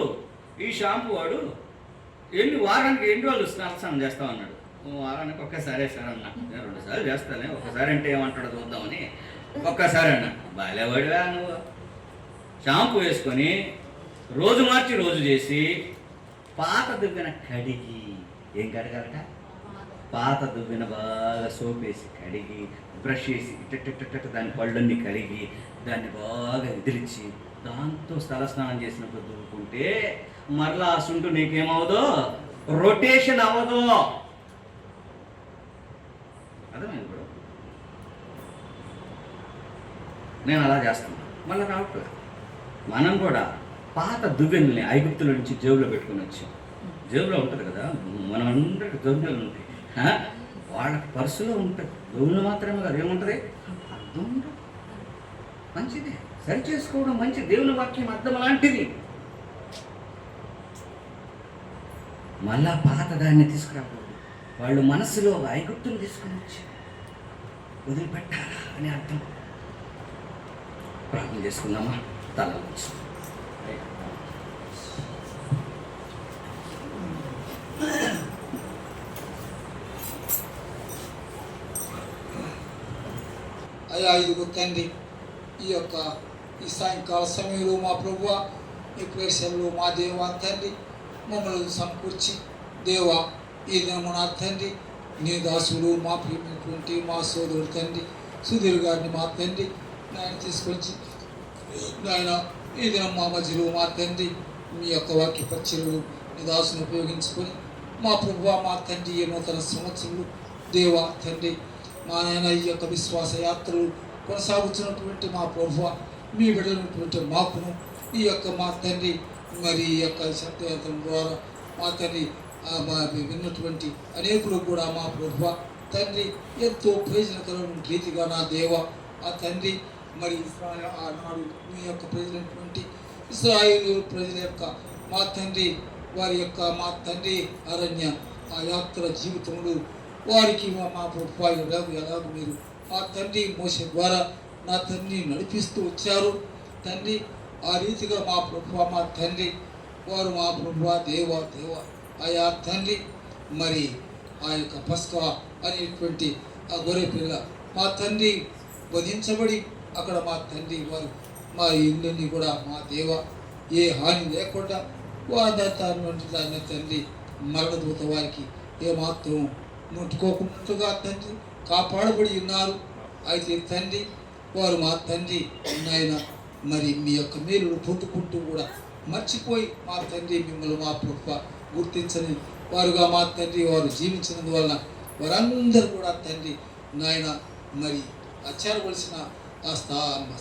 వారానికి 2 రోజులు స్నానం చేస్తావు అన్నాడు. వారానికి ఒక్కసారి సార్ అన్నా. నేను 2 సార్లు చేస్తానే, ఒక్కసారి అంటే ఏమంటాడో చూద్దామని ఒక్కసారి అన్నా. బాలేవాడివా నువ్వు? షాంపూ వేసుకొని రోజు మార్చి రోజు చేసి పాత దువ్వెన కడిగి, ఏం కడగాలట? పాత దువ్వెన బాగా సోప్ వేసి కడిగి, బ్రష్ చేసి ఇట్ట దాని పళ్ళన్నీ కడిగి దాన్ని బాగా ఎదిరించి దాంతో తలస్నానం చేసినప్పుడు దువ్వుకుంటే మరలా ఆ సుంటు నీకేమవుదో? రొటేషన్ అవ్వదు. అర్థమైంది కూడా. నేను అలా చేస్తున్నాను, మళ్ళీ రావట్లేదు. మనం కూడా పాత దువ్వెనల్ని ఐగుప్తుల నుంచి జేబులో పెట్టుకుని వచ్చాం. జేబులో ఉంటుంది కదా, మనం అందరికి దువ్వెనలు ఉంటాయి. వాళ్ళకి పర్సులో ఉంటుంది. దువ్వెనలు మాత్రమే కదా, ఏముంటుంది? అర్థం ఉంటుంది. మంచిది, సరి చేసుకోవడం మంచి. దేవుని వాక్యం అర్థం లాంటిది. మళ్ళా పాత దాన్ని తీసుకురాకూడదు. వాళ్ళు మనసులో ఐగుప్తులు తీసుకుని వచ్చి వదిలిపెట్టారా అని అర్థం. ప్రార్థన చేసుకుందామా? తల వచ్చి అయ్యా, ఇదిగో తండ్రి, ఈ సాయంకాల సమయంలో మా ప్రభువా, ఈ ప్రేక్షకులు మా దేవా తండ్రి మమ్మల్ని సమకూర్చి దేవా, ఈ దినము నా తండ్రి నీ దాసులు మా ప్రియమైనటువంటి మా సోదరుడు తండ్రి సుధీర్ గారిని మా తండ్రి నాయన తీసుకొచ్చి నాయన ఈ దినం మా మధ్యలో మా తండ్రి మీ యొక్క వాక్య పరిచర్యలు నీ దాసును ఉపయోగించుకొని మా ప్రభువా మా తండ్రి ఈ నూతన సంవత్సరంలో దేవా తండ్రి మా నాయన ఈ యొక్క విశ్వాస యాత్రలు కొనసాగుతున్నటువంటి మా ప్రభువా మీ బిడ్డలైనటువంటి మాకును ఈ యొక్క మా తండ్రి మరి ఈ యొక్క శబ్దయాత్ర ద్వారా మా తండ్రి విన్నటువంటి అనేకులు కూడా మా ప్రభువా తండ్రి ఎంతో ప్రయోజనకరమైన రీతిగా నా దేవ ఆ తండ్రి మరి ఆనాడు మీ యొక్క ప్రజలైనటువంటి ఇశ్రాయేలు ప్రజల యొక్క మా తండ్రి వారి యొక్క మా తండ్రి అరణ్య ఆ యాత్ర జీవితంలో వారికి మా ప్రభువా ఎలాగ మీరు మా తండ్రి మోసే ద్వారా నా తండ్రి నడిపిస్తూ వచ్చారు తండ్రి. ఆ రీతిగా మా ప్రభువా మా తండ్రి వారు మా ప్రభువా దేవ ఆయా తండ్రి మరి ఆ యొక్క పస్కా అనేటువంటి ఆ గొర్రె పిల్ల మా తండ్రి వధించబడి అక్కడ మా తండ్రి వారు మా ఇళ్ళని కూడా మా దేవ ఏ హాని లేకుండా వాదాన్ని తండ్రి మరణదూత వారికి ఏమాత్రం ముట్టుకోకుండా తండ్రి కాపాడబడి ఉన్నారు. అయితే తండ్రి వారు మా తండ్రి నాయన మరి మీ యొక్క మేలును పొందుకుంటూ కూడా మర్చిపోయి మా తండ్రి మిమ్మల్ని మా ప్రభువా గుర్తించని వారుగా మా తండ్రి వారు జీవించినందువలన వారందరూ కూడా తండ్రి నాయన మరి చేరవలసిన ఆ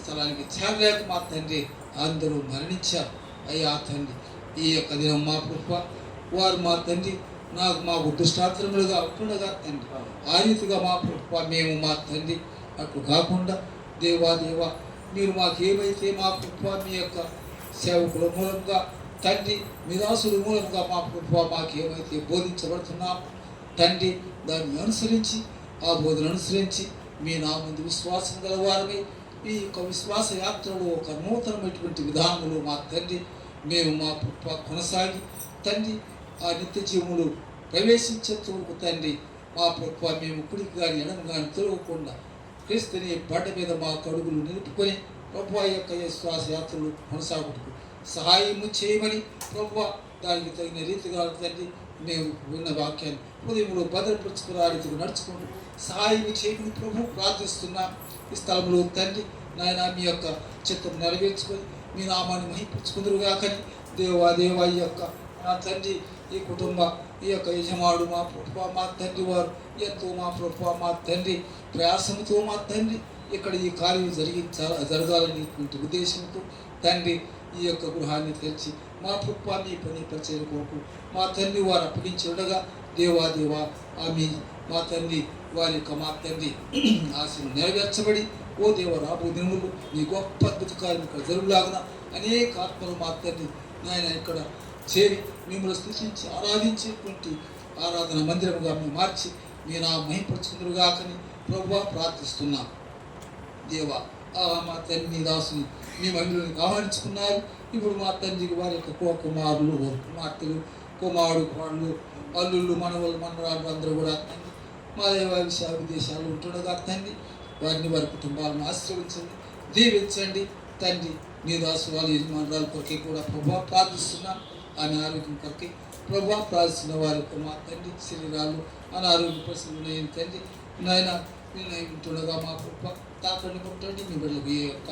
స్థలానికి చేరలేక మా తండ్రి అందరూ మరణించారు. అయ్యా తండ్రి ఈ యొక్క దినం మా ప్రభువా వారు మా తండ్రి మాకు దుష్టాత్రములుగా ఉంటుండగా తండ్రి ఆ రీతిగా మా ప్రభువా మేము మా తండ్రి అటు కాకుండా దేవా మీరు మాకేమైతే మా ప్రభువా మీ యొక్క సేవకుల మూలంగా తండ్రి నిరాశుల మూలంగా మా ప్రభువా మాకేమైతే బోధించబడుతున్నాం తండ్రి దాన్ని అనుసరించి ఆ బోధన అనుసరించి మీ నా ముందు విశ్వాసం గలవారని ఈ యొక్క విశ్వాస యాత్రలో ఒక నూతనమైనటువంటి విధానంలో మా తండ్రి మేము మా కొనసాగి తండ్రి ఆ నిత్య జీవములు ప్రవేశించేంత వరకు తండ్రి మా ప్రభువా మేము కుడికి కానీ ఎడమ కానీ తొలగకుండా క్రీస్తుని బండ మీద మా కడుగులు నిలుపుకొని ప్రభువా యొక్క శ్వాస యాత్రలు కొనసాగుటకు సహాయము చేయమని ప్రభువా దానికి తగిన రీతిగా తండ్రి మేము విన్న వాక్యాన్ని హృదయంలో భద్రపరుచుకుని ఆ రీతిగా నడుచుకుంటూ సహాయం చేయమని ప్రభు ప్రార్థిస్తున్నాం. ఈ స్థలంలో తండ్రి నాయన మీ యొక్క చిత్తం నెరవేర్చుకొని మీ నామాన్ని మహించుకుందరుగా కానీ దేవా ఈ యొక్క నా తండ్రి ఈ కుటుంబ ఈ యొక్క యజమాడు మా ప్రభు మా తండ్రి వారు ఎంతో మా ప్రభు మా తండ్రి ప్రయాసంతో మా తండ్రి ఇక్కడ ఈ కార్యం జరగాలని ఉద్దేశంతో తండ్రి ఈ యొక్క గృహాన్ని తెరిచి మా ప్రభు మీ పని పరిచయం కొరకు మా తండ్రి వారు అప్పగించి ఉండగా దేవా ఆమె మా తండ్రి వారి యొక్క మా తండ్రి ఆశను నెరవేర్చబడి ఓ దేవ రాబో దినములు నీ గొప్ప అద్భుత కార్యం ఇక్కడ జరుగులాగున అనేక ఆత్మలు మా తండ్రి నాయన ఇక్కడ చేరి మిమ్మల్ని స్తుతించి ఆరాధించేటువంటి ఆరాధన మందిరముగా మేము మార్చి మీ నా మహింపరుచుకుందరుగా కానీ ప్రభువా ప్రార్థిస్తున్నాం. దేవా మా తండ్రి నీ దాసుని మీ మహిళలను ఆహ్వానించుకున్నారు. ఇప్పుడు మా తండ్రికి వారి యొక్క కుమారులు కుమార్తెలు కుమారుడు అల్లుళ్ళు మనవలు మనరాళ్ళు అందరూ కూడా తండ్రి మా దేవ విదేశాలు ఉంటుండగా తండ్రి వారిని వారి కుటుంబాలను ఆశీర్వదించండి, దీవించండి తండ్రి. మీ దాసు వాళ్ళ యజమానురాల కొరకే కూడా ప్రభావ ప్రార్థిస్తున్నాం. ఆమె ఆరోగ్యం కొరకే ప్రభావ ప్రార్థిస్తున్న వారి యొక్క మా తండ్రి శరీరాలు అనారోగ్య పరిస్థితులు ఉన్నాయని తండ్రి నాయన ఉంటుండగా మా ప్రభావ తాకండి కొట్టండి. మీ బిడ్డలకు ఏ యొక్క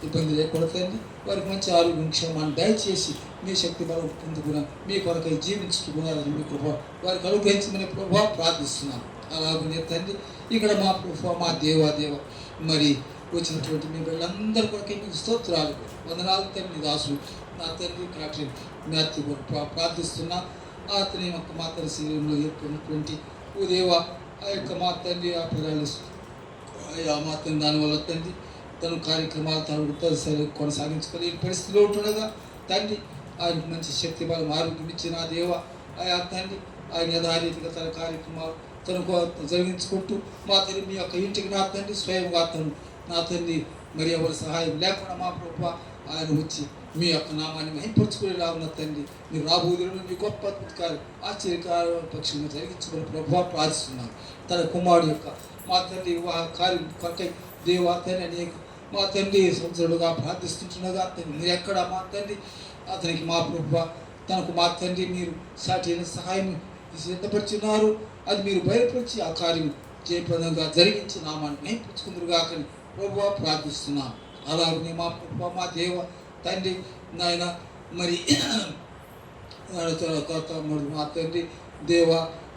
ఇబ్బంది లేకుండా తండ్రి వారికి మంచి ఆరోగ్యం క్షేమాన్ని దయచేసి మీ శక్తి బలం పొందుకున్న మీ కొరకై జీవించుకున్నారని మీ ప్రభావ వారికి అనుగ్రహించమని ప్రభావ ప్రార్థిస్తున్నాం. అలాగనే తండ్రి ఇక్కడ మా ప్రభావ మా దేవ మరి వచ్చినటువంటి మీ బిడ్డలందరి కొరకే మీకు స్తోత్రాలు వందనాలు తండ్రి. దాసులు నా తండ్రి క్యాటరింగ్ మ్యాథ్యూ ప్రార్థిస్తున్నా. అతని యొక్క మా తండ్రి శరీరంలో ఏర్పడినటువంటి ఓ దేవ ఆ యొక్క మా తండ్రి ఆ పిల్లలు మా తండ్రి దానివల్ల తండ్రి తను కార్యక్రమాలు తను కొనసాగించుకొని పరిస్థితిలో ఉంటుండగా తండ్రి ఆయనకు మంచి శక్తి బలం ఆరోగ్యం ఇచ్చిన ఆ దేవ ఆయా తండ్రి ఆయన యథారీతిగా తన కార్యక్రమాలు తనకు జరిగించుకుంటూ మా తండ్రి మీ యొక్క ఇంటికి నా తండ్రి స్వయంగా తను నా తండ్రి మరి ఎవరి సహాయం లేకుండా మా ప్రభు ఆయన వచ్చి మీ యొక్క నామాన్ని మహింపరుచుకునేలా ఉన్న తండ్రి మీరు రాబోదులను మీ గొప్ప అద్భుతకాలు ఆశ్చర్యకార పక్షులను జరిగించుకుని ప్రభావ ప్రార్థిస్తున్నాను. తన కుమారుడు యొక్క మా తండ్రి వివాహ కార్యం కొరకై దేవా తండ్రి అనేక మా తండ్రి సంవత్సరాలుగా ప్రార్థిస్తుండగా తండ్రి మీరు ఎక్కడ మా తండ్రి అతనికి మా ప్రభు తనకు మా తండ్రి మీరు సాటి సహాయం సిద్ధపరుచున్నారు. అది మీరు బయలుపరిచి ఆ కార్యం జయప్రదంగా జరిగించి నామాన్ని మహింపరుచుకుందరుగా కానీ ప్రభువా ప్రార్థిస్తున్నాం. అలాగనే మా ప్రభు మా దేవ తండ్రి నాయన మరి మా తండ్రి దేవ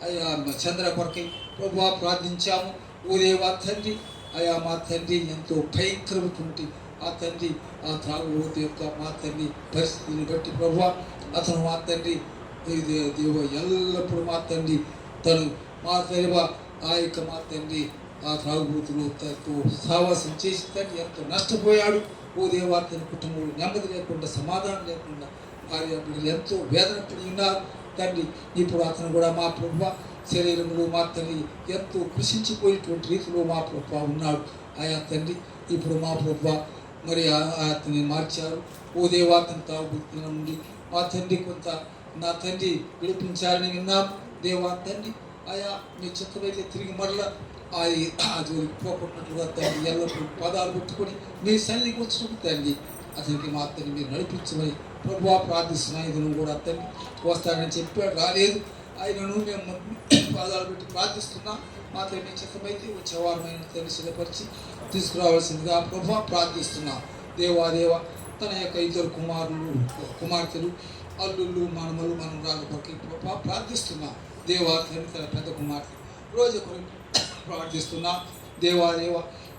అయా చంద్ర కొరకై ప్రభువా ప్రార్థించాము. ఓ దేవా తండ్రి అయా మా తండ్రి ఎంతో భయంకరమైనటువంటి ఆ తండ్రి ఆ త్రాగుబోతు యొక్క మా తండ్రి పరిస్థితిని బట్టి ప్రభువా అతను మా తండ్రి దేవ ఎల్లప్పుడూ మా తండ్రి తను మా దేవ ఆ యొక్క మా తండ్రి ఆ త్రాగుబోతులు సావాసం చేసి తండ్రి ఎంతో నష్టపోయాడు. ఓ దేవా తన కుటుంబంలో నెమ్మది లేకుండా సమాధానం లేకుండా భార్య బిడ్డలు ఎంతో వేదన పడి ఉన్నారు తండ్రి. ఇప్పుడు అతను కూడా మా ప్రభు శరీరంలో మా తండ్రి ఎంతో కృషించిపోయినటువంటి రీతిలో మా ప్రభు ఉన్నాడు. ఆయా తండ్రి ఇప్పుడు మా ప్రభు మరి అతన్ని మార్చారు. ఓ దేవా తన తాగుబోతుల నుండి మా తండ్రి కొంత నా తండ్రి విడిపించాలని విన్నాం. దేవా తండ్రి ఆయా మీ చిత్తమైతే తిరిగి మరలా అది పోకున్నట్లుగా తండ్రి ఎల్లప్పుడూ పదాలు పెట్టుకొని మీ సన్నిధికి వచ్చినప్పుడు తండ్రి అతనికి మా తండ్రి మీరు నడిపించమని ప్రభువా ప్రార్థిస్తున్నాను. ఇది నువ్వు కూడా తండ్రి వస్తానని చెప్పాడు, రాలేదు. ఆయనను మేము పాదాలు పెట్టి ప్రార్థిస్తున్నాం. మా తండ్రి మీ చిత్తమైతే వచ్చేవారమైన తండ్రి సిద్ధపరిచి తీసుకురావాల్సిందిగా ప్రభువా ప్రార్థిస్తున్నాం. దేవా తన యొక్క ఇద్దరు కుమార్తెలు అల్లుళ్ళు మనమలు మనమరాలు కొరకు ప్రభువా ప్రార్థిస్తున్నాం. దేవా తండ్రి తన పెద్ద కుమార్తె రోజు కొరకు ప్రార్థిస్తున్నా. దేవా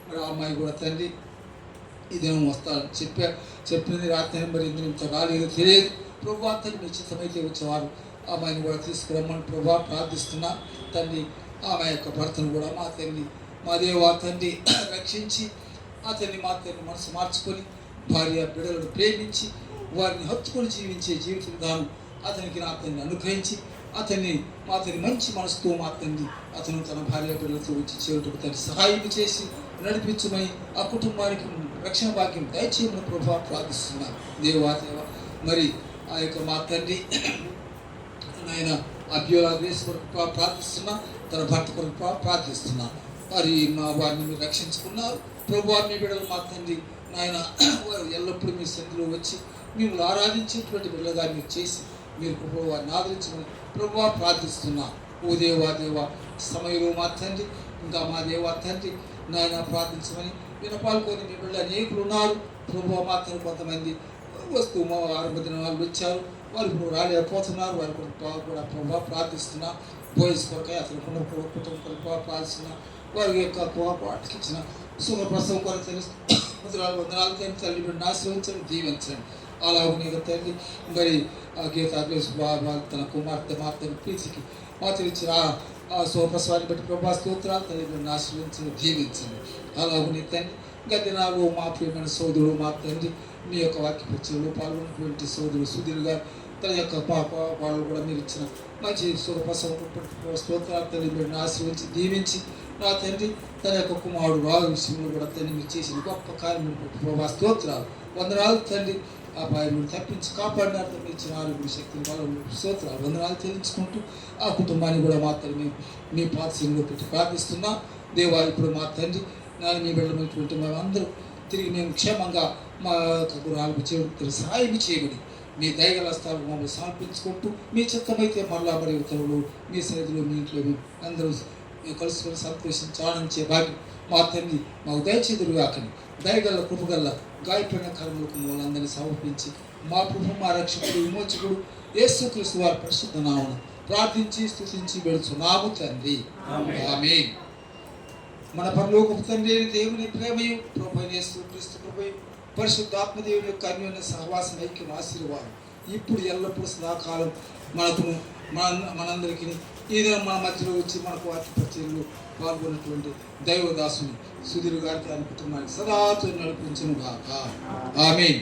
మరి అమ్మాయి కూడా తండ్రి ఇదేమో వస్తారని చెప్పింది రాత్రి మరి ఇంత రాలేదు తెలియదు. ప్రభా తండ్రి మీ చిత్తమైతే వచ్చేవారు అమ్మాయిని కూడా తీసుకురమ్మని ప్రభా ప్రార్థిస్తున్నా. తండ్రి ఆమె యొక్క భర్తను కూడా మా తండ్రి మా దేవా తండ్రి రక్షించి అతన్ని మా తండ్రి మనసు మార్చుకొని భార్య బిడ్డలను ప్రేమించి వారిని హత్తుకొని జీవించే జీవిత విధానం అతనికి నా తండ్రి అనుగ్రహించి అతన్ని మా తండ్రి మంచి మనసుతో మా తండ్రి అతను తన భార్య బిడ్డలతో వచ్చి చేరుటకు తండ్రి సహాయం చేసి నడిపించమని ఆ కుటుంబానికి రక్షణ భాగ్యం దయచేయమని ప్రభావ ప్రార్థిస్తున్నాను. దేవా మరి ఆ యొక్క మా తండ్రి నాయన అభ్యోగేశ్ కొరకు ప్రార్థిస్తున్నా, తన భర్త కొరకు ప్రార్థిస్తున్నా. వారిని మీరు రక్షించుకున్నారు ప్రభు. మీ బిడ్డలు మా తండ్రి నాయన వారు ఎల్లప్పుడూ మీ సన్నిధిలో వచ్చి మిమ్మల్ని ఆరాధించేటువంటి బిడ్డలుగా మీరు చేసి మీరు ప్రభు వారిని ఆదరించమని ప్రభు ప్రార్థిస్తున్నా. ఓ దేవా సమయంలో మా తండ్రి, ఇంకా మా దేవా తండ్రి నాయన ప్రార్థించమని వినపాల్కొని మీ బిడ్డలు అనేకులు ఉన్నారు ప్రభు. మా తండ్రి కొంతమంది వస్తూ మా 6 దినాలు వచ్చారు, వారు ఇప్పుడు రాలేకపోతున్నారు. వారి కూడా ప్రభావ ప్రార్థిస్తున్నా. బాయ్స్ కొరకై అతను కుటుంబం కొరకు ప్రార్థిస్తున్నా. వారి యొక్క పాటకి ఇచ్చిన సుఖప్రసవం కొరకు వందనాలు తల్లి బిడ్డను ఆశ్రయించండి, దీవించండి. అలాగే తల్లి మరి గీతాభ్యాస్ బాబా తన కుమార్తె మాతని ప్రీతికి మాతను ఇచ్చిన ఆ సుఖప్రసవాన్ని బట్టి ప్రభా స్తోత్రాలు తల్లి బిడ్డను ఆశ్రయించండి, దీవించండి. అలాగే తండ్రి ఇంకా దినాలు మా ప్రియమైన సోదరుడు మా తండ్రి మీ యొక్క వాక్య పరిచయంలో పాల్గొన్నటువంటి సోదరుడు సుధీర్ గారు తన యొక్క పాప వాళ్ళు కూడా మీరు ఇచ్చిన మంచి సుఖప్రసవం స్తోత్రాలు తల్లి బిడ్డను ఆశ్రయించి దీవించి నా తండ్రి తన యొక్క కుమారుడు వారి విషయంలో కూడా తండ్రి మీరు చేసిన గొప్ప కార్యం ప్రభా స్తోత్రాలు వందనాలు తండ్రి. ఆ బాధ్యతను తప్పించి కాపాడినారు, మీరు ఇచ్చిన ఆరోగ్య శక్తిని వాళ్ళు స్తోత్రాలు వందనాలు చెల్లించుకుంటూ ఆ కుటుంబాన్ని కూడా మా తండ్రి మీ పాదశీలంలో పెట్టి ప్రార్థిస్తున్నా. దేవా ఇప్పుడు మా తండ్రి నాన్న మీ బిడ్డలమైనటువంటి మేమందరూ తిరిగి మేము క్షేమంగా మా యొక్క గురాలకు చేయడం సహాయం చేయబడి మీ దయగల స్థానం మమ్మల్ని సమర్పించుకుంటూ మీ చిత్తమైతే మరలా మరి ఉత్తర్వులు మీ సన్నిధిలో మీ ఇంట్లో అందరూ కలుసుకొని సంతోషించి ఆనందించే భాగ్యం మా తండ్రి మాకు దయచేదురు కాకని దయగల కృపగల్ల గాయపడిన కర్మలకు మమ్మల్ని సమర్పించి మా ప్రభు మా రక్షకుడు విమోచకుడు యేసుక్రీస్తు వారి పరిశుద్ధ నామమున ప్రార్థించి స్తుతించి వెళుచున్నాము తండ్రి, ఆమేన్. మన పరలోకపు తండ్రి అయిన దేవుని ప్రేమయు ప్రభువైన యేసుక్రీస్తు కృపయు పరిశుద్ధాత్మదేవుని యొక్క అన్యోన్య సహవాసం ఐక్యం ఆశీర్వాదం ఇప్పుడు ఎల్లప్పుడూ సదాకాలం మనందరికీ ఈ దినం మన మధ్యలో వచ్చి మనకు వాక్య పరిచయంలో పాల్గొన్నటువంటి దైవదాసుని సుధీర్ గారికి ఆయన కుటుంబానికి సదాతో నడిపించును గాక, ఆమేన్.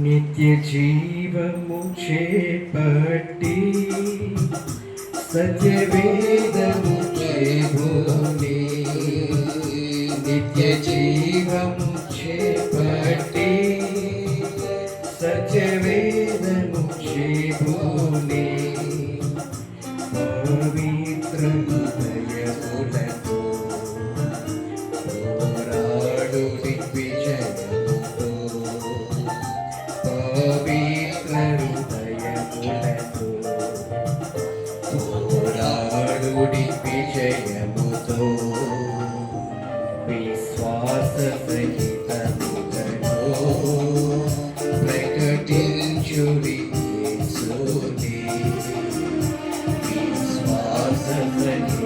నిత్య జీవము చేపట్టి సత్యవేదము చేబోని, నిత్య జీవము చేపట్టి సత్యవేదము చేబోని, పవిత్ర హృదయములతో పోరాడు దిగ్విజయముతో, పవిత్ర హృదయములతో పోరాడు దిగ్విజయముతో, విశ్వాస సహితముగను ప్రకటించుడి యేసుని, విశ్వాస సహితముగను